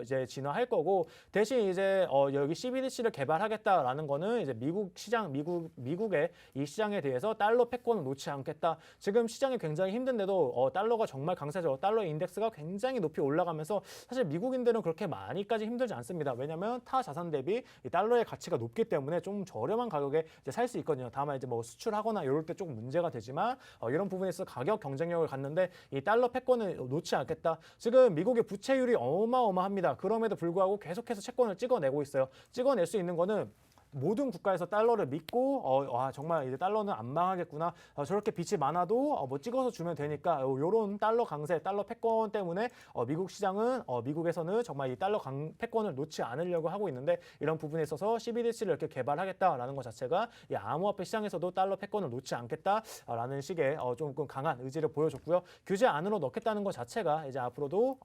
[SPEAKER 3] 이제 진화할 거고 대신 이제 여기 CBDC를 개발하겠다라는 거는 이제 미국 시장 미국의 이 시장에 대해서 달러 패권을 놓지 않겠다. 지금 시장이 굉장히 힘든데도 달러가 정말 강세죠. 달러 인덱스가 굉장히 높이 올라가면서 사실 미국인들은 그렇게 많이까지 힘들지 않습니다. 왜냐하면 타 자산 대비 이 달러의 가치가 높기 때문에 좀 저렴한 가격에 살 수 있거든요. 다만 이제 뭐 수출하거나 이럴 때 조금 문제가 되지만 이런 부분에서 가격 경쟁력을 갖는데 이 달러 패권을 놓지 않겠다. 지금 미국의 부채율이 어마어마합니다. 그럼에도 불구하고 계속해서 채권을 찍어내고 있어요. 찍어낼 수 있는 거는 모든 국가에서 달러를 믿고 정말 이제 달러는 안 망하겠구나. 저렇게 빚이 많아도 뭐 찍어서 주면 되니까 요런 달러 강세, 달러 패권 때문에 미국 시장은 미국에서는 정말 이 달러 패권을 놓지 않으려고 하고 있는데 이런 부분에 있어서 CBDC를 이렇게 개발하겠다라는 것 자체가 이 암호화폐 시장에서도 달러 패권을 놓지 않겠다라는 식의 조금 강한 의지를 보여줬고요. 규제 안으로 넣겠다는 것 자체가 이제 앞으로도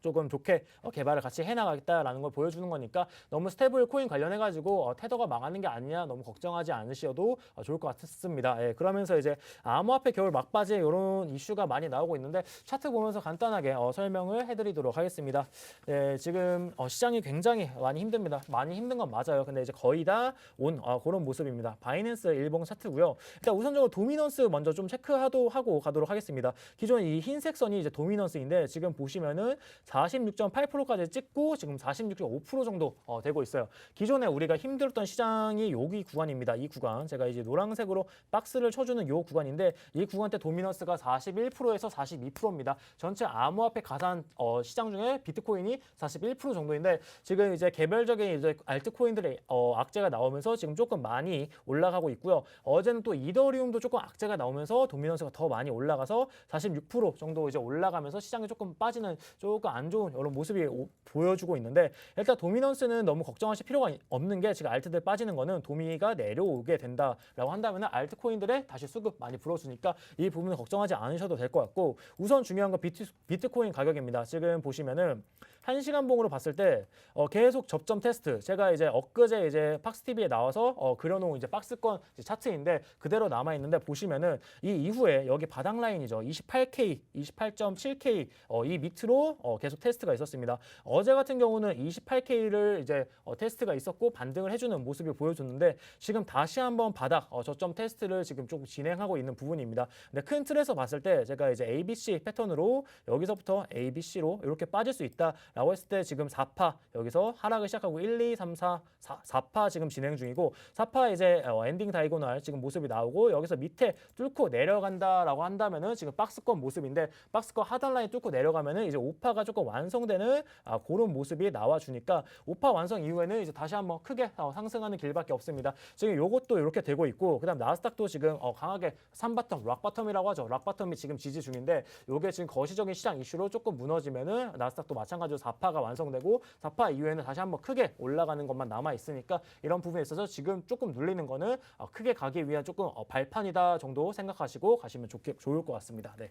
[SPEAKER 3] 조금 좋게 개발을 같이 해나가겠다라는 걸 보여주는 거니까 너무 스테이블 코인 관련해가지고 테더가 망하는 게 아니냐 너무 걱정하지 않으셔도 좋을 것 같습니다. 예, 그러면서 이제 암호화폐 겨울 막바지에 이런 이슈가 많이 나오고 있는데 차트 보면서 간단하게 설명을 해드리도록 하겠습니다. 예, 지금 시장이 굉장히 많이 힘듭니다. 많이 힘든 건 맞아요. 근데 이제 거의 다 온 그런 모습입니다. 바이낸스 일봉 차트고요. 일단 우선적으로 도미넌스 먼저 좀 체크하고 가도록 하겠습니다. 기존 이 흰색 선이 이제 도미넌스인데 지금 보시면은 46.8%까지 찍고 지금 46.5% 정도 되고 있어요. 기존에 우리가 힘들었던 시장이 여기 구간입니다. 이 구간 제가 이제 노란색으로 박스를 쳐주는 이 구간인데 이 구간 때 도미넌스가 41%에서 42%입니다. 전체 암호화폐 가산 시장 중에 비트코인이 41% 정도인데 지금 이제 개별적인 이제 알트코인들의 악재가 나오면서 지금 조금 많이 올라가고 있고요. 어제는 또 이더리움도 조금 악재가 나오면서 도미넌스가 더 많이 올라가서 46% 정도 이제 올라가면서 시장이 조금 빠지는 조금 안 안 좋은 이런 모습이 보여주고 있는데 일단 도미넌스는 너무 걱정하실 필요가 없는 게 지금 알트들 빠지는 거는 도미가 내려오게 된다라고 한다면 알트코인들의 다시 수급 많이 불어주니까 이 부분은 걱정하지 않으셔도 될 것 같고 우선 중요한 건 비트코인 가격입니다. 지금 보시면은 1시간 봉으로 봤을 때 계속 접점 테스트 제가 이제 엊그제 이제 팍스TV에 나와서 그려놓은 이제 박스권 이제 차트인데 그대로 남아 있는데 보시면은 이 이후에 여기 바닥 라인이죠. 28K, 28.7K 이 밑으로 계속 테스트가 있었습니다. 어제 같은 경우는 28K를 이제 테스트가 있었고 반등을 해주는 모습을 보여줬는데 지금 다시 한번 바닥 저점 테스트를 지금 조금 진행하고 있는 부분입니다. 근데 큰 틀에서 봤을 때 제가 이제 ABC 패턴으로 여기서부터 ABC로 이렇게 빠질 수 있다라고 했을 때 지금 4파 여기서 하락을 시작하고 1, 2, 3, 4파 지금 진행 중이고 4파 이제 엔딩 다이고널 지금 모습이 나오고 여기서 밑에 뚫고 내려간다라고 한다면은 지금 박스권 모습인데 박스권 하단 라인 뚫고 내려가면은 이제 5파가 조금 완성되는 그런 모습이 나와주니까 5파 완성 이후에는 이제 다시 한번 크게 상승하는 길밖에 없습니다. 지금 요것도 이렇게 되고 있고 그다음 나스닥도 지금 강하게 3바텀, 락바텀이라고 하죠. 락바텀이 지금 지지 중인데 요게 지금 거시적인 시장 이슈로 조금 무너지면은 나스닥도 마찬가지로 4파가 완성되고 4파 이후에는 다시 한번 크게 올라가는 것만 남아 있으니까 이런 부분에 있어서 지금 조금 눌리는 거는 크게 가기 위한 조금 발판이다 정도 생각하시고 가시면 좋을 것 같습니다. 네.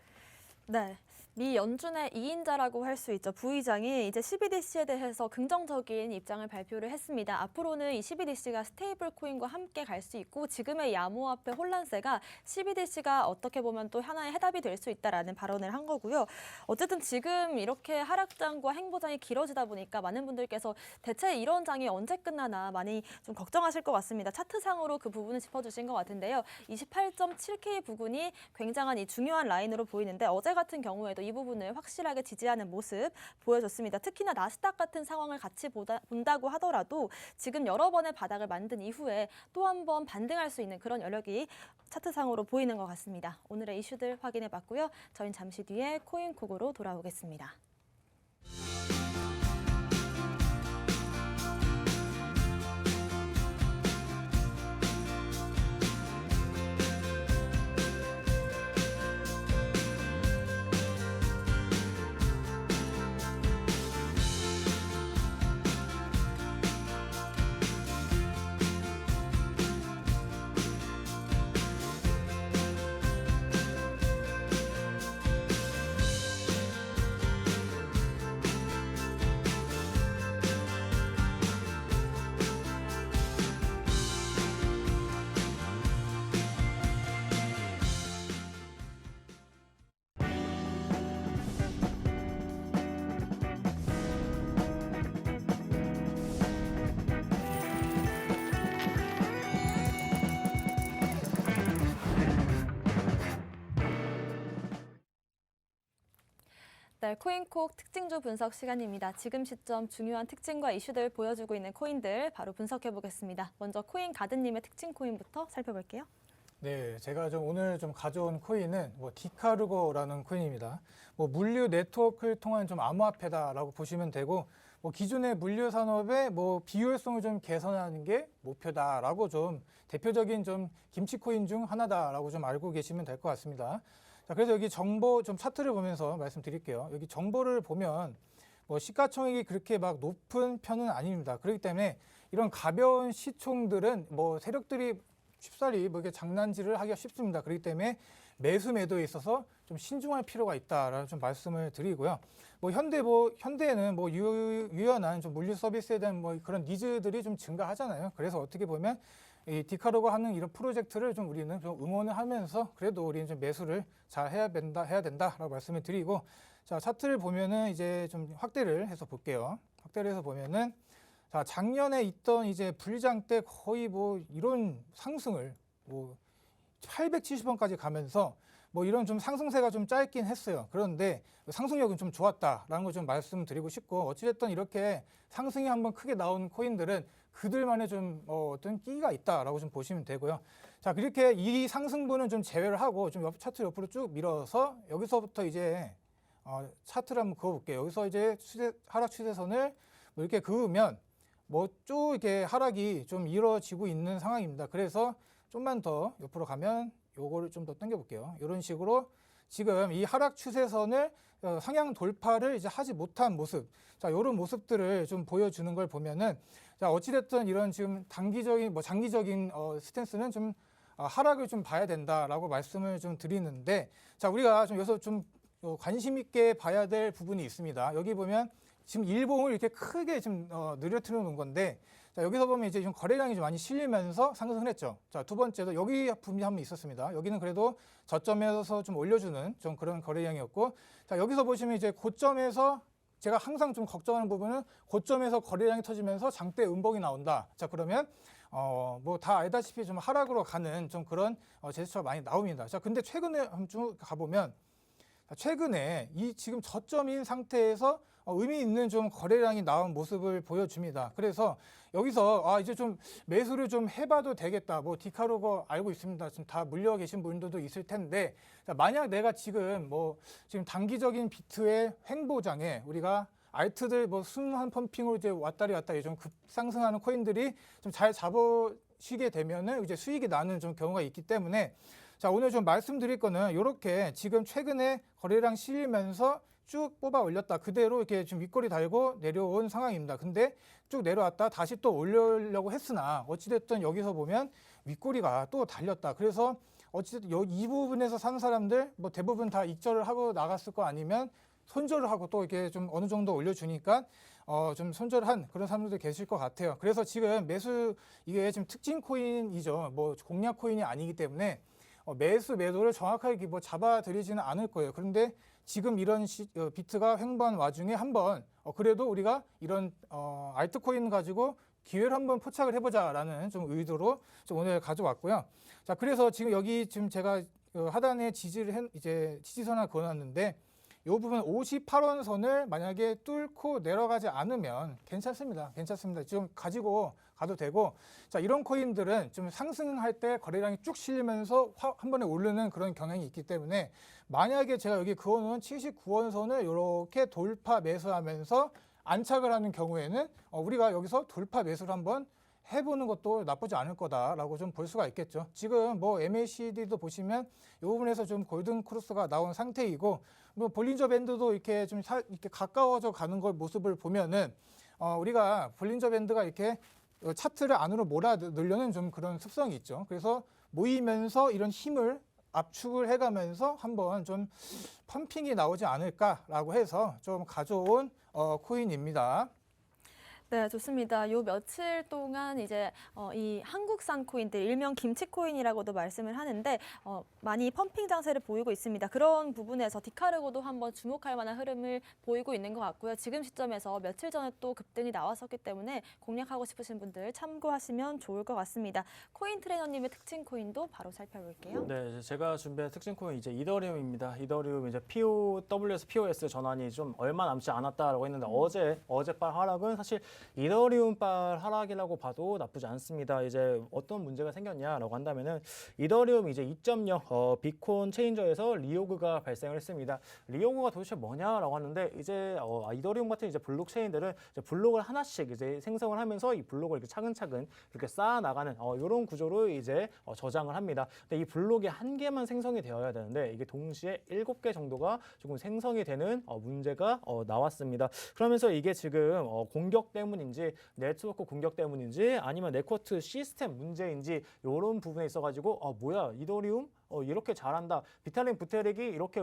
[SPEAKER 1] 네. 미 연준의 2인자라고 할 수 있죠. 부의장이 이제 CBDC에 대해서 긍정적인 입장을 발표를 했습니다. 앞으로는 이 CBDC가 스테이블 코인과 함께 갈 수 있고 지금의 야무화폐 혼란세가 CBDC가 어떻게 보면 또 하나의 해답이 될 수 있다라는 발언을 한 거고요. 어쨌든 지금 이렇게 하락장과 행보장이 길어지다 보니까 많은 분들께서 대체 이런 장이 언제 끝나나 많이 좀 걱정하실 것 같습니다. 차트상으로 그 부분을 짚어주신 것 같은데요. 28.7K 부근이 굉장한 이 중요한 라인으로 보이는데 어제 같은 경우에도 이 부분을 확실하게 지지하는 모습 보여줬습니다. 특히나 나스닥 같은 상황을 같이 본다고 하더라도 지금 여러 번의 바닥을 만든 이후에 또 한 번 반등할 수 있는 그런 여력이 차트상으로 보이는 것 같습니다. 오늘의 이슈들 확인해봤고요. 저희는 잠시 뒤에 코인콕으로 돌아오겠습니다. 네, 코인콕 특징주 분석 시간입니다. 지금 시점 중요한 특징과 이슈들 보여주고 있는 코인들 바로 분석해 보겠습니다. 먼저 코인 가드님의 특징 코인부터 살펴볼게요.
[SPEAKER 2] 네, 제가 오늘 가져온 코인은 디카르고라는 코인입니다. 물류 네트워크를 통한 암호화폐다라고 보시면 되고 기존의 물류 산업의 비효율성을 개선하는 게 목표다라고 대표적인 김치 코인 중 하나다라고 알고 계시면 될 것 같습니다. 자, 그래서 여기 정보 차트를 보면서 말씀드릴게요. 여기 정보를 보면 시가총액이 그렇게 막 높은 편은 아닙니다. 그렇기 때문에 이런 가벼운 시총들은 세력들이 쉽사리 이게 장난질을 하기가 쉽습니다. 그렇기 때문에 매수 매도에 있어서 신중할 필요가 있다라는 말씀을 드리고요. 현대에는 유연한 물류 서비스에 대한 그런 니즈들이 증가하잖아요. 그래서 어떻게 보면 이 디카르고 하는 이런 프로젝트를 우리는 응원을 하면서 그래도 우리는 매수를 잘 해야 된다라고 말씀을 드리고, 자, 차트를 보면은 이제 확대를 해서 볼게요. 확대를 해서 보면은 자, 작년에 있던 이제 불장 때 거의 이런 상승을 870원까지 가면서 이런 상승세가 짧긴 했어요. 그런데 상승력은 좋았다라는 걸 말씀드리고 싶고, 어찌됐든 이렇게 상승이 한번 크게 나온 코인들은 그들만의 어떤 끼가 있다라고 보시면 되고요. 자, 그렇게 이 상승분은 제외를 하고 옆 차트 옆으로 쭉 밀어서 여기서부터 이제 차트를 한번 그어볼게요. 여기서 이제 하락 추세선을 이렇게 그으면 쭉 이렇게 하락이 이루어지고 있는 상황입니다. 그래서 좀만 더 옆으로 가면 요거를 더 당겨 볼게요. 이런 식으로 지금 이 하락 추세선을 상향 돌파를 이제 하지 못한 모습, 자 이런 모습들을 좀 보여주는 걸 보면은 자 어찌됐든 이런 지금 단기적인 뭐 장기적인 스탠스는 좀 하락을 좀 봐야 된다라고 말씀을 좀 드리는데 자 우리가 좀 여기서 좀 관심 있게 봐야 될 부분이 있습니다. 여기 보면 지금 일봉을 이렇게 크게 좀 늘어뜨려 놓은 건데 자 여기서 보면 이제 좀 거래량이 좀 많이 실리면서 상승을 했죠. 자 두 번째도 여기 부분이 한번 있었습니다. 여기는 그래도 저점에서 좀 올려주는 좀 그런 거래량이었고 자 여기서 보시면 이제 고점에서 제가 항상 좀 걱정하는 부분은 고점에서 거래량이 터지면서 장대 음봉이 나온다. 자 그러면 뭐 다 알다시피 좀 하락으로 가는 좀 그런 제스처가 많이 나옵니다. 자 근데 최근에 한번 쭉 가보면 최근에 이 지금 저점인 상태에서 의미 있는 좀 거래량이 나온 모습을 보여줍니다. 그래서 여기서 이제 좀 매수를 좀 해봐도 되겠다. 뭐 디카로거 알고 있습니다. 지금 다 물려 계신 분들도 있을 텐데 자, 만약 내가 지금 뭐 지금 단기적인 비트의 횡보장에 우리가 알트들 뭐 순환 펌핑으로 이제 왔다리 좀 급상승하는 코인들이 좀 잘 잡으시게 되면은 이제 수익이 나는 좀 경우가 있기 때문에 자 오늘 좀 말씀드릴 거는 이렇게 지금 최근에 거래량 실리면서 쭉 뽑아 올렸다 그대로 이렇게 지금 윗꼬리 달고 내려온 상황입니다. 근데 쭉 내려왔다 다시 또 올리려고 했으나 어찌됐든 여기서 보면 윗꼬리가 또 달렸다. 그래서 어찌됐든 이 부분에서 산 사람들 뭐 대부분 다 익절을 하고 나갔을 거 아니면 손절을 하고 또 이렇게 좀 어느 정도 올려주니까 좀 손절한 그런 사람들도 계실 것 같아요. 그래서 지금 매수 이게 지금 특징 코인이죠. 뭐 공략 코인이 아니기 때문에 매수 매도를 정확하게 뭐 잡아드리지는 않을 거예요. 그런데 지금 이런 비트가 횡보한 와중에 한번 그래도 우리가 이런 알트코인 가지고 기회를 한번 포착을 해보자라는 좀 의도로 좀 오늘 가져왔고요. 자 그래서 지금 여기 지금 제가 하단에 이제 지지선을 그어놨는데 이 부분 58원 선을 만약에 뚫고 내려가지 않으면 괜찮습니다. 지금 가지고 가도 되고 자 이런 코인들은 좀 상승할 때 거래량이 쭉 실리면서 한 번에 오르는 그런 경향이 있기 때문에 만약에 제가 여기 그어놓은 79원 선을 이렇게 돌파 매수하면서 안착을 하는 경우에는 우리가 여기서 돌파 매수를 한번 해보는 것도 나쁘지 않을 거다라고 좀 볼 수가 있겠죠. 지금 뭐 MACD도 보시면 이 부분에서 좀 골든 크로스가 나온 상태이고 뭐 볼린저 밴드도 이렇게 좀 이렇게 가까워져 가는 걸 모습을 보면은 우리가 볼린저 밴드가 이렇게 차트를 안으로 몰아 넣으려는 좀 그런 습성이 있죠. 그래서 모이면서 이런 힘을 압축을 해가면서 한번 좀 펌핑이 나오지 않을까라고 해서 좀 가져온 코인입니다.
[SPEAKER 1] 네, 좋습니다. 요 며칠 동안 이제 이 한국산 코인들, 일명 김치 코인이라고도 말씀을 하는데 많이 펌핑 장세를 보이고 있습니다. 그런 부분에서 디카르고도 한번 주목할 만한 흐름을 보이고 있는 것 같고요. 지금 시점에서 며칠 전에 또 급등이 나왔었기 때문에 공략하고 싶으신 분들 참고하시면 좋을 것 같습니다. 코인 트레이너님의 특징 코인도 바로 살펴볼게요.
[SPEAKER 3] 네, 제가 준비한 특징 코인 이제 이더리움입니다. 이더리움 이제 POW에서 POS 전환이 좀 얼마 남지 않았다라고 했는데 어젯밤 하락은 사실 이더리움발 하락이라고 봐도 나쁘지 않습니다. 이제 어떤 문제가 생겼냐라고 한다면은 이더리움 이제 2.0 비콘 체인저에서 리오그가 발생을 했습니다. 리오그가 도대체 뭐냐라고 하는데 이제 이더리움 같은 이제 블록체인들은 이제 블록을 하나씩 이제 생성을 하면서 이 블록을 이렇게 차근차근 이렇게 쌓아 나가는 이런 구조로 이제 저장을 합니다. 근데 이 블록이 한 개만 생성이 되어야 되는데 이게 동시에 7개 정도가 조금 생성이 되는 문제가 나왔습니다. 그러면서 이게 지금 공격 때문인지 네트워크 공격 때문인지 아니면 네트워크 시스템 문제인지 이런 부분에 있어가지고 뭐야 이더리움 이렇게 잘한다. 비탈릭 부테릭이 이렇게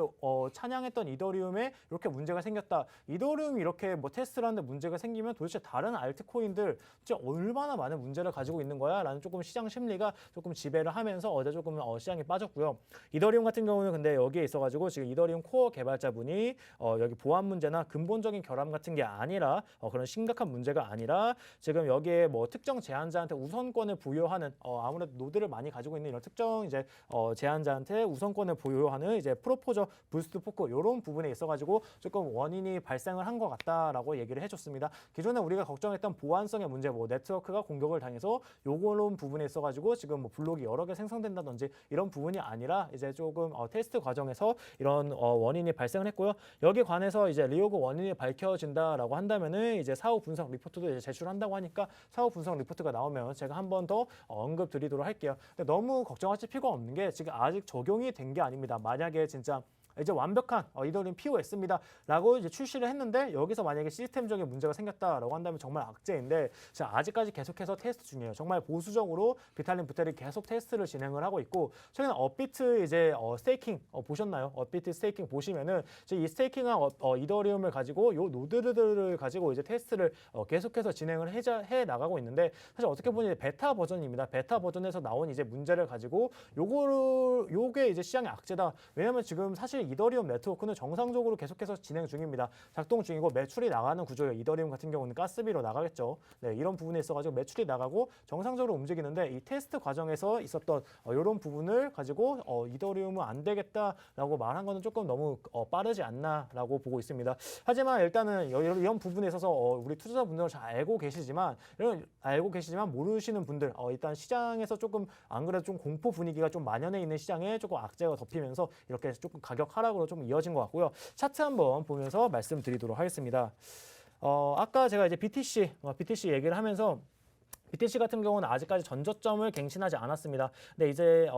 [SPEAKER 3] 찬양했던 이더리움에 이렇게 문제가 생겼다. 이더리움이 이렇게 뭐 테스트를 하는데 문제가 생기면 도대체 다른 알트코인들 진짜 얼마나 많은 문제를 가지고 있는 거야? 라는 조금 시장 심리가 조금 지배를 하면서 어제 조금 시장이 빠졌고요. 이더리움 같은 경우는 근데 여기에 있어가지고 지금 이더리움 코어 개발자분이 여기 보안 문제나 근본적인 결함 같은 게 아니라 그런 심각한 문제가 아니라 지금 여기에 뭐 특정 제한자한테 우선권을 부여하는 아무래도 노드를 많이 가지고 있는 이런 특정 이제 제한자한테 우선권을 보유하는 이제 프로포저 부스트 포크 이런 부분에 있어가지고 조금 원인이 발생을 한 것 같다라고 얘기를 해줬습니다. 기존에 우리가 걱정했던 보안성의 문제, 뭐 네트워크가 공격을 당해서 요런 부분에 있어가지고 지금 뭐 블록이 여러 개 생성된다든지 이런 부분이 아니라 이제 조금 테스트 과정에서 이런 원인이 발생을 했고요. 여기에 관해서 이제 리오그 원인이 밝혀진다라고 한다면은 이제 사후 분석 리포트도 이제 제출한다고 하니까 사후 분석 리포트가 나오면 제가 한 번 더 언급 드리도록 할게요. 근데 너무 걱정하실 필요가 없는 게 지금 아직 적용이 된 게 아닙니다. 만약에 진짜 이제 완벽한 이더리움 POS입니다라고 이제 출시를 했는데 여기서 만약에 시스템적인 문제가 생겼다라고 한다면 정말 악재인데 자, 아직까지 계속해서 테스트 중이에요. 정말 보수적으로 비탈린 부텔이 계속 테스트를 진행을 하고 있고 최근에 업비트 이제 스테이킹 보셨나요? 업비트 스테이킹 보시면은 이 스테이킹한 이더리움을 가지고 요 노드들을 가지고 이제 테스트를 계속해서 진행을 해 나가고 있는데 사실 어떻게 보면 베타 버전입니다. 베타 버전에서 나온 이제 문제를 가지고 요게 이제 시장의 악재다. 왜냐면 지금 사실 이더리움 네트워크는 정상적으로 계속해서 진행 중입니다. 작동 중이고 매출이 나가는 구조예요. 이더리움 같은 경우는 가스비로 나가겠죠. 네, 이런 부분에 있어가지고 매출이 나가고 정상적으로 움직이는데 이 테스트 과정에서 있었던 이런 부분을 가지고 이더리움은 안 되겠다라고 말한 거는 조금 너무 빠르지 않나라고 보고 있습니다. 하지만 일단은 이런 부분에 있어서 우리 투자자분들은 잘 알고 계시지만 모르시는 분들 일단 시장에서 조금 안 그래도 좀 공포 분위기가 좀 만연해 있는 시장에 조금 악재가 덮이면서 이렇게 조금 가격 하락으로 좀 이어진 것 같고요. 차트 한번 보면서 말씀드리도록 하겠습니다. 아까 제가 이제 BTC 얘기를 하면서 BTC 같은 경우는 아직까지 전저점을 갱신하지 않았습니다. 근데 이제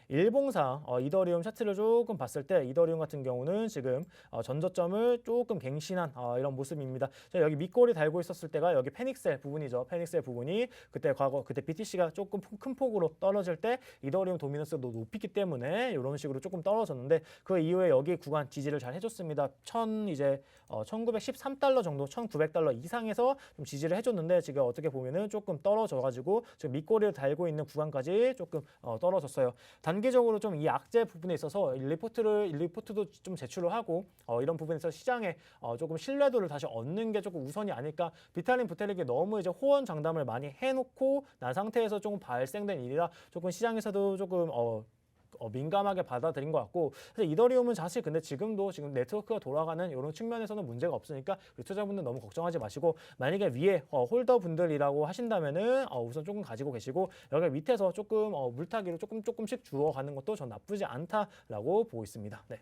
[SPEAKER 3] 일봉상 이더리움 차트를 조금 봤을 때 이더리움 같은 경우는 지금 전저점을 조금 갱신한 이런 모습입니다. 여기 밑꼬리 달고 있었을 때가 여기 페닉셀 부분이죠. 페닉셀 부분이 그때 BTC가 조금 큰 폭으로 떨어질 때 이더리움 도미넌스가 높았기 때문에 이런 식으로 조금 떨어졌는데 그 이후에 여기 구간 지지를 잘 해줬습니다. 1913달러 정도, 1900달러 이상에서 좀 지지를 해줬는데 지금 어떻게 보면은 조금 떨어져가지고 지금 밑꼬리를 달고 있는 구간까지 조금 떨어졌어요. 단기적으로 좀 이 악재 부분에 있어서 리포트도 좀 제출을 하고 이런 부분에서 시장에 조금 신뢰도를 다시 얻는 게 조금 우선이 아닐까. 비탈린 부텔릭이 너무 이제 호언 장담을 많이 해놓고 난 상태에서 조금 발생된 일이라 조금 시장에서도 조금 민감하게 받아들인 것 같고 사실 이더리움은 사실 근데 지금 네트워크가 돌아가는 이런 측면에서는 문제가 없으니까 우리 투자분들 너무 걱정하지 마시고 만약에 위에 홀더 분들이라고 하신다면은 우선 조금 가지고 계시고 여기 밑에서 조금 물타기로 조금씩 줄어가는 것도 전 나쁘지 않다라고 보고 있습니다. 네.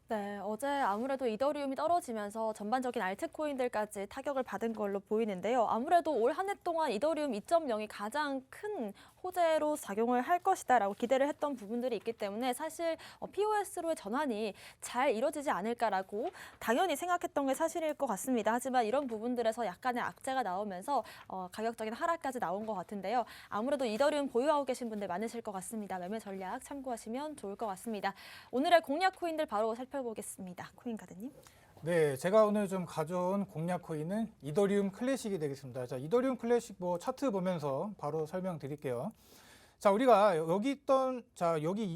[SPEAKER 1] 네, 어제 아무래도 이더리움이 떨어지면서 전반적인 알트코인들까지 타격을 받은 걸로 보이는데요. 아무래도 올 한 해 동안 이더리움 2.0이 가장 큰 호재로 작용을 할 것이다라고 기대를 했던 부분들이 있기 때문에 사실 POS로의 전환이 잘 이루어지지 않을까라고 당연히 생각했던 게 사실일 것 같습니다. 하지만 이런 부분들에서 약간의 악재가 나오면서 가격적인 하락까지 나온 것 같은데요. 아무래도 이더리움 보유하고 계신 분들 많으실 것 같습니다. 매매 전략 참고하시면 좋을 것 같습니다. 오늘의 공략 코인들 바로 살펴보겠습니다. 코인가드님.
[SPEAKER 2] 네, 제가 오늘 좀 가져온 공략 코인은 이더리움 클래식이 되겠습니다. 자, 이더리움 클래식 차트 보면서 바로 설명드릴게요. 자, 우리가 여기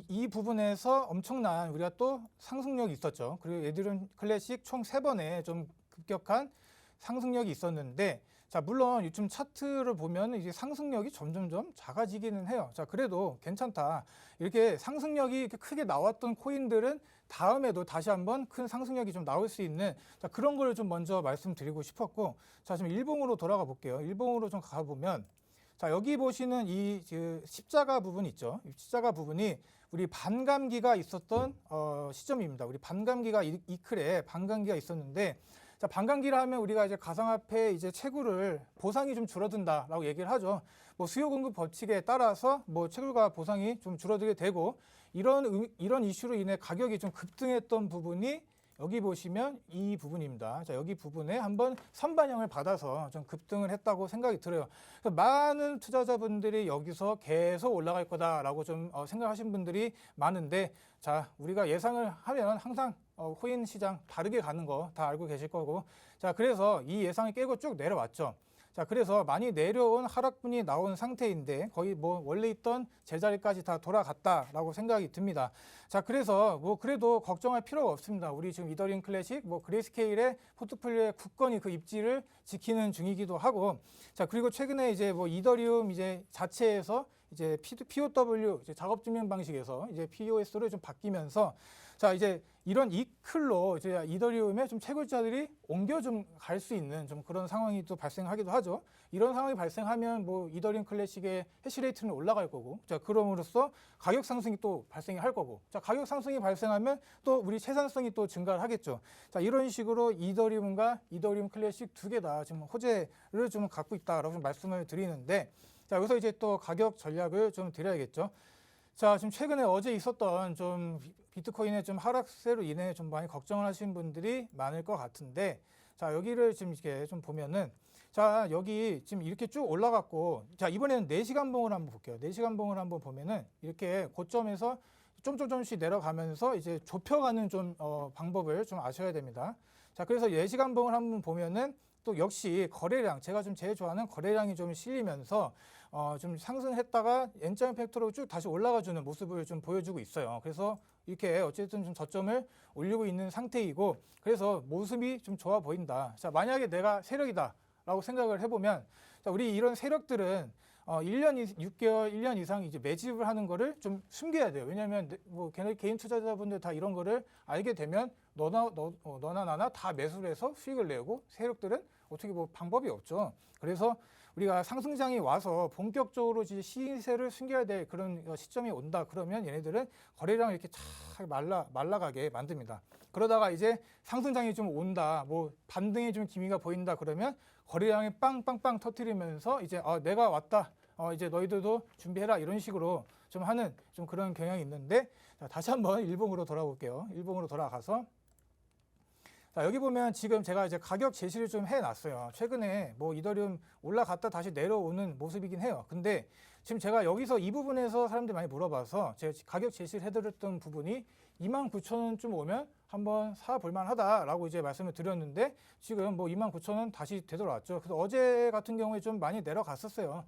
[SPEAKER 2] 이 부분에서 엄청난 우리가 또 상승력이 있었죠. 그리고 이더리움 클래식 총 3번의 좀 급격한 상승력이 있었는데 자, 물론 요즘 차트를 보면 이제 상승력이 점점점 작아지기는 해요. 자, 그래도 괜찮다. 이렇게 상승력이 이렇게 크게 나왔던 코인들은 다음에도 다시 한번 큰 상승력이 좀 나올 수 있는 그런 걸 좀 먼저 말씀드리고 싶었고 자, 지금 일봉으로 돌아가 볼게요. 일봉으로 좀 가보면 자, 여기 보시는 이 십자가 부분 있죠. 이 십자가 부분이 우리 반감기가 있었던 시점입니다. 우리 반감기가 이클에 반감기가 있었는데 자, 반감기라 하면 우리가 이제 가상화폐 이제 채굴을 보상이 좀 줄어든다라고 얘기를 하죠. 수요 공급 법칙에 따라서 채굴과 보상이 좀 줄어들게 되고 이런 이슈로 인해 가격이 좀 급등했던 부분이 여기 보시면 이 부분입니다. 자, 여기 부분에 한번 선반영을 받아서 좀 급등을 했다고 생각이 들어요. 많은 투자자분들이 여기서 계속 올라갈 거다라고 좀 생각하신 분들이 많은데 자, 우리가 예상을 하면 항상 코인 시장 다르게 가는 거 다 알고 계실 거고 자, 그래서 이 예상을 깨고 쭉 내려왔죠. 자, 그래서 많이 내려온 하락분이 나온 상태인데 거의 원래 있던 제자리까지 다 돌아갔다라고 생각이 듭니다. 자, 그래서 그래도 걱정할 필요가 없습니다. 우리 지금 이더리움 클래식 그레이스케일의 포트폴리오의 굳건히 그 입지를 지키는 중이기도 하고 자, 그리고 최근에 이제 이더리움 이제 자체에서 이제 POW 이제 작업 증명 방식에서 이제 POS로 좀 바뀌면서 자, 이제 이런 이클로 이제 이더리움에 좀 채굴자들이 옮겨 좀 갈 수 있는 좀 그런 상황이 또 발생하기도 하죠. 이런 상황이 발생하면 이더리움 클래식의 해시레이트는 올라갈 거고, 자, 그럼으로써 가격 상승이 또 발생이 할 거고, 자, 가격 상승이 발생하면 또 우리 채산성이 또 증가를 하겠죠. 자, 이런 식으로 이더리움과 이더리움 클래식 두 개 다 지금 호재를 좀 갖고 있다라고 좀 말씀을 드리는데, 자, 여기서 이제 또 가격 전략을 좀 드려야겠죠. 자, 지금 최근에 어제 있었던 좀 비트코인의 좀 하락세로 인해 좀 많이 걱정을 하시는 분들이 많을 것 같은데, 자, 여기를 지금 이렇게 좀 보면은, 자, 여기 지금 이렇게 쭉 올라갔고, 자, 이번에는 4시간 봉을 한번 볼게요. 4시간 봉을 한번 보면은 이렇게 고점에서 좀씩 내려가면서 이제 좁혀가는 좀 방법을 좀 아셔야 됩니다. 자, 그래서 4시간 봉을 한번 보면은 또 역시 거래량, 제가 좀 제일 좋아하는 거래량이 좀 실리면서 좀 상승했다가 N자 팩터로 쭉 다시 올라가주는 모습을 좀 보여주고 있어요. 그래서 이렇게 어쨌든 좀 저점을 올리고 있는 상태이고, 그래서 모습이 좀 좋아 보인다. 자, 만약에 내가 세력이다라고 생각을 해보면, 자, 우리 이런 세력들은 1년 6개월, 1년 이상 이제 매집을 하는 거를 좀 숨겨야 돼요. 왜냐하면 뭐 개인 투자자분들 다 이런 거를 알게 되면 너나 나나 다 매수를 해서 수익을 내고, 세력들은 어떻게 뭐 방법이 없죠. 그래서 우리가 상승장이 와서 본격적으로 이제 시세를 숨겨야 될 그런 시점이 온다 그러면 얘네들은 거래량을 이렇게 착 말라가게 만듭니다. 그러다가 이제 상승장이 좀 온다, 뭐 반등의 좀 기미가 보인다 그러면 거래량이 빵빵빵 터뜨리면서 이제 내가 왔다, 이제 너희들도 준비해라, 이런 식으로 좀 하는 좀 그런 경향이 있는데, 자, 다시 한번 일봉으로 돌아볼게요. 일봉으로 돌아가서, 자, 여기 보면 지금 제가 이제 가격 제시를 좀 해놨어요. 최근에 뭐 이더리움 올라갔다 다시 내려오는 모습이긴 해요. 근데 지금 제가 여기서 이 부분에서 사람들이 많이 물어봐서 제가 가격 제시를 해드렸던 부분이 29,000원쯤 오면 한번 사볼만 하다라고 이제 말씀을 드렸는데, 지금 뭐 29,000원 다시 되돌아왔죠. 그래서 어제 같은 경우에 좀 많이 내려갔었어요.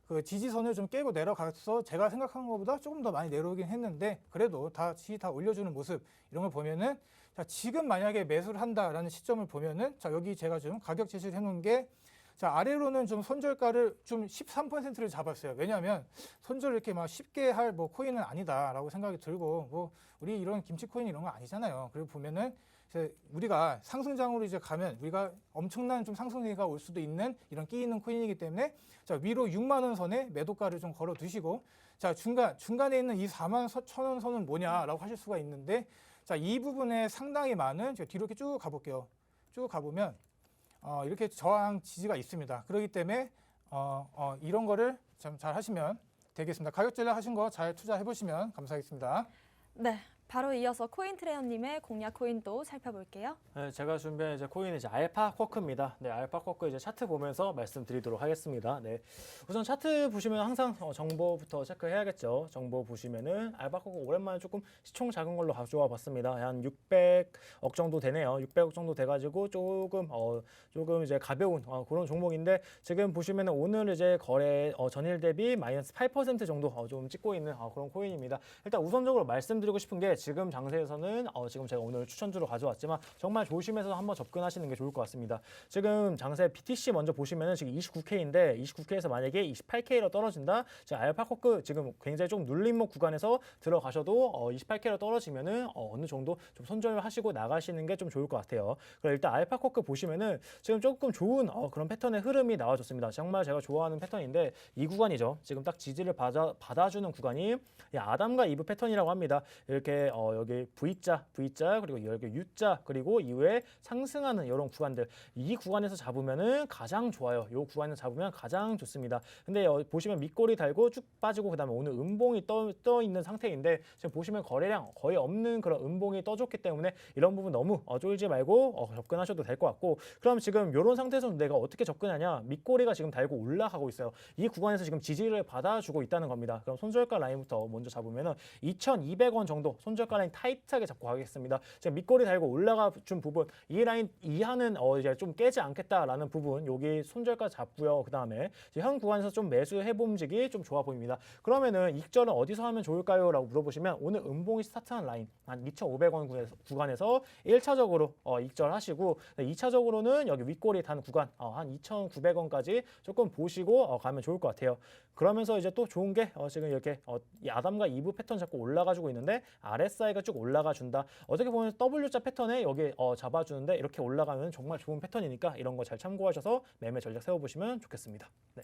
[SPEAKER 2] 그 지지선을 좀 깨고 내려가서 제가 생각한 것보다 조금 더 많이 내려오긴 했는데, 그래도 다시 다 올려주는 모습, 이런 걸 보면은, 자, 지금 만약에 매수를 한다라는 시점을 보면은, 자, 여기 제가 좀 가격 제시를 해놓은 게, 자, 아래로는 좀 손절가를 좀 13%를 잡았어요. 왜냐하면 손절 이렇게 막 쉽게 할 뭐 코인은 아니다라고 생각이 들고, 뭐 우리 이런 김치 코인 이런 거 아니잖아요. 그리고 보면은 이제 우리가 상승장으로 이제 가면 우리가 엄청난 좀 상승세가 올 수도 있는 이런 끼 있는 코인이기 때문에, 자, 위로 6만 원 선에 매도가를 좀 걸어 두시고, 자, 중간에 있는 이 4만 1,000원 선은 뭐냐라고 하실 수가 있는데, 자, 이 부분에 상당히 많은, 제가 뒤로 이렇게 쭉 가볼게요. 쭉 가보면 이렇게 저항 지지가 있습니다. 그렇기 때문에 이런 거를 좀 잘 하시면 되겠습니다. 가격 전략 하신 거 잘 투자해 보시면 감사하겠습니다.
[SPEAKER 1] 네, 바로 이어서 코인 트레이너님의 공략 코인도 살펴볼게요.
[SPEAKER 3] 네, 제가 준비한 이제 코인은 이제 알파쿼크입니다. 네, 알파쿼크 이제 차트 보면서 말씀드리도록 하겠습니다. 네, 우선 차트 보시면 항상 정보부터 체크해야겠죠. 정보 보시면은 알파쿼크 오랜만에 조금 시총 작은 걸로 가져와 봤습니다. 한 600억 정도 되네요. 600억 정도 돼가지고 조금 이제 가벼운 그런 종목인데, 지금 보시면은 오늘 이제 거래 전일 대비 마이너스 8% 정도 좀 찍고 있는 그런 코인입니다. 일단 우선적으로 말씀드리고 싶은 게, 지금 장세에서는 지금 제가 오늘 추천주로 가져왔지만 정말 조심해서 한번 접근하시는 게 좋을 것 같습니다. 지금 장세 BTC 먼저 보시면은 지금 29K인데 29K에서 만약에 28K로 떨어진다. 지금 알파쿼크 지금 굉장히 좀 눌림목 구간에서 들어가셔도 28K로 떨어지면은 어느 정도 좀 손절을 하시고 나가시는 게 좀 좋을 것 같아요. 그럼 일단 알파쿼크 보시면은 지금 조금 좋은 그런 패턴의 흐름이 나와줬습니다. 정말 제가 좋아하는 패턴인데, 이 구간이죠. 지금 딱 지지를 받아주는 구간이 아담과 이브 패턴이라고 합니다. 이렇게 여기 V자 그리고 여기 U자, 그리고 이후에 상승하는 이런 구간들, 이 구간에서 잡으면은 가장 좋아요. 이 구간에서 잡으면 가장 좋습니다. 근데 보시면 밑꼬리 달고 쭉 빠지고, 그다음에 오늘 음봉이 떠 있는 상태인데, 지금 보시면 거래량 거의 없는 그런 음봉이 떠줬기 때문에 이런 부분 너무 쫄지 말고 접근하셔도 될 것 같고, 그럼 지금 이런 상태에서 내가 어떻게 접근하냐? 밑꼬리가 지금 달고 올라가고 있어요. 이 구간에서 지금 지지를 받아주고 있다는 겁니다. 그럼 손절가 라인부터 먼저 잡으면은 2,200원 정도 손절가 라인 타이트하게 잡고 가겠습니다. 지금 밑꼬리 달고 올라가 준 부분, 이 라인 이하는 이제 좀 깨지 않겠다라는 부분, 여기 손절가 잡고요. 그 다음에 현 구간에서 좀 매수해 봄직이 좀 좋아 보입니다. 그러면은 익절은 어디서 하면 좋을까요? 라고 물어보시면, 오늘 음봉이 스타트한 라인 한 2,500원 구간에서 1차적으로 익절하시고, 2차적으로는 여기 윗꼬리 단 구간 한 2,900원까지 조금 보시고 가면 좋을 것 같아요. 그러면서 이제 또 좋은 게 지금 이렇게 이 아담과 이브 패턴 잡고 올라가지고 있는데, RSI가 쭉 올라가 준다. 어떻게 보면 W자 패턴에 여기 잡아주는데, 이렇게 올라가면 정말 좋은 패턴이니까 이런 거 잘 참고하셔서 매매 전략 세워보시면 좋겠습니다. 네.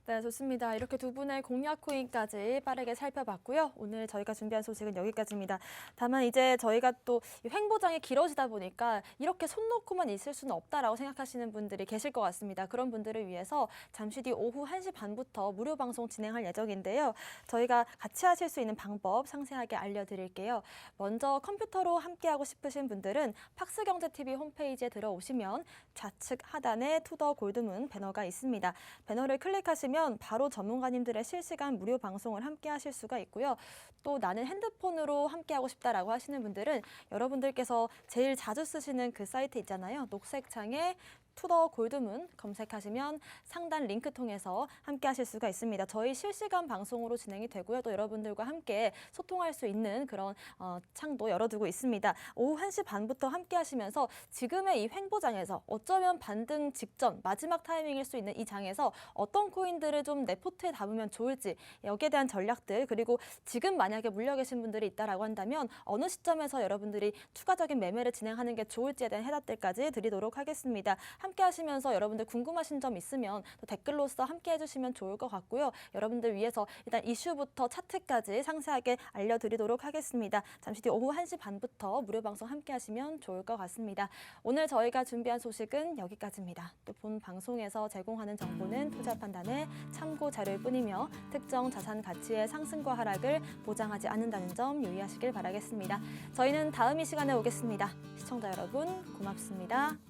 [SPEAKER 1] 네, 좋습니다. 이렇게 두 분의 공략 코인까지 빠르게 살펴봤고요. 오늘 저희가 준비한 소식은 여기까지입니다. 다만 이제 저희가 또 이 횡보장이 길어지다 보니까 이렇게 손 놓고만 있을 수는 없다라고 생각하시는 분들이 계실 것 같습니다. 그런 분들을 위해서 잠시 뒤 오후 1시 반부터 무료 방송 진행할 예정인데요. 저희가 같이 하실 수 있는 방법 상세하게 알려드릴게요. 먼저 컴퓨터로 함께하고 싶으신 분들은 팍스경제TV 홈페이지에 들어오시면 좌측 하단에 투더 골드문 배너가 있습니다. 배너를 클릭하시면 바로 전문가님들의 실시간 무료 방송을 함께 하실 수가 있고요. 또 나는 핸드폰으로 함께하고 싶다라고 하시는 분들은 여러분들께서 제일 자주 쓰시는 그 사이트 있잖아요. 녹색 창에 투더 골드문 검색하시면 상단 링크 통해서 함께 하실 수가 있습니다. 저희 실시간 방송으로 진행이 되고요. 또 여러분들과 함께 소통할 수 있는 그런 창도 열어두고 있습니다. 오후 1시 반부터 함께 하시면서 지금의 이 횡보장에서 어쩌면 반등 직전 마지막 타이밍일 수 있는 이 장에서 어떤 코인들을 좀 내 포트에 담으면 좋을지 여기에 대한 전략들 그리고 지금 만약에 물려 계신 분들이 있다라고 한다면 어느 시점에서 여러분들이 추가적인 매매를 진행하는 게 좋을지에 대한 해답들까지 드리도록 하겠습니다. 함께 하시면서 여러분들 궁금하신 점 있으면 또 댓글로서 함께 해주시면 좋을 것 같고요. 여러분들 위해서 일단 이슈부터 차트까지 상세하게 알려드리도록 하겠습니다. 잠시 뒤 오후 1시 반부터 무료 방송 함께 하시면 좋을 것 같습니다. 오늘 저희가 준비한 소식은 여기까지입니다. 또 본 방송에서 제공하는 정보는 투자 판단의 참고 자료일 뿐이며 특정 자산 가치의 상승과 하락을 보장하지 않는다는 점 유의하시길 바라겠습니다. 저희는 다음 이 시간에 오겠습니다. 시청자 여러분 고맙습니다.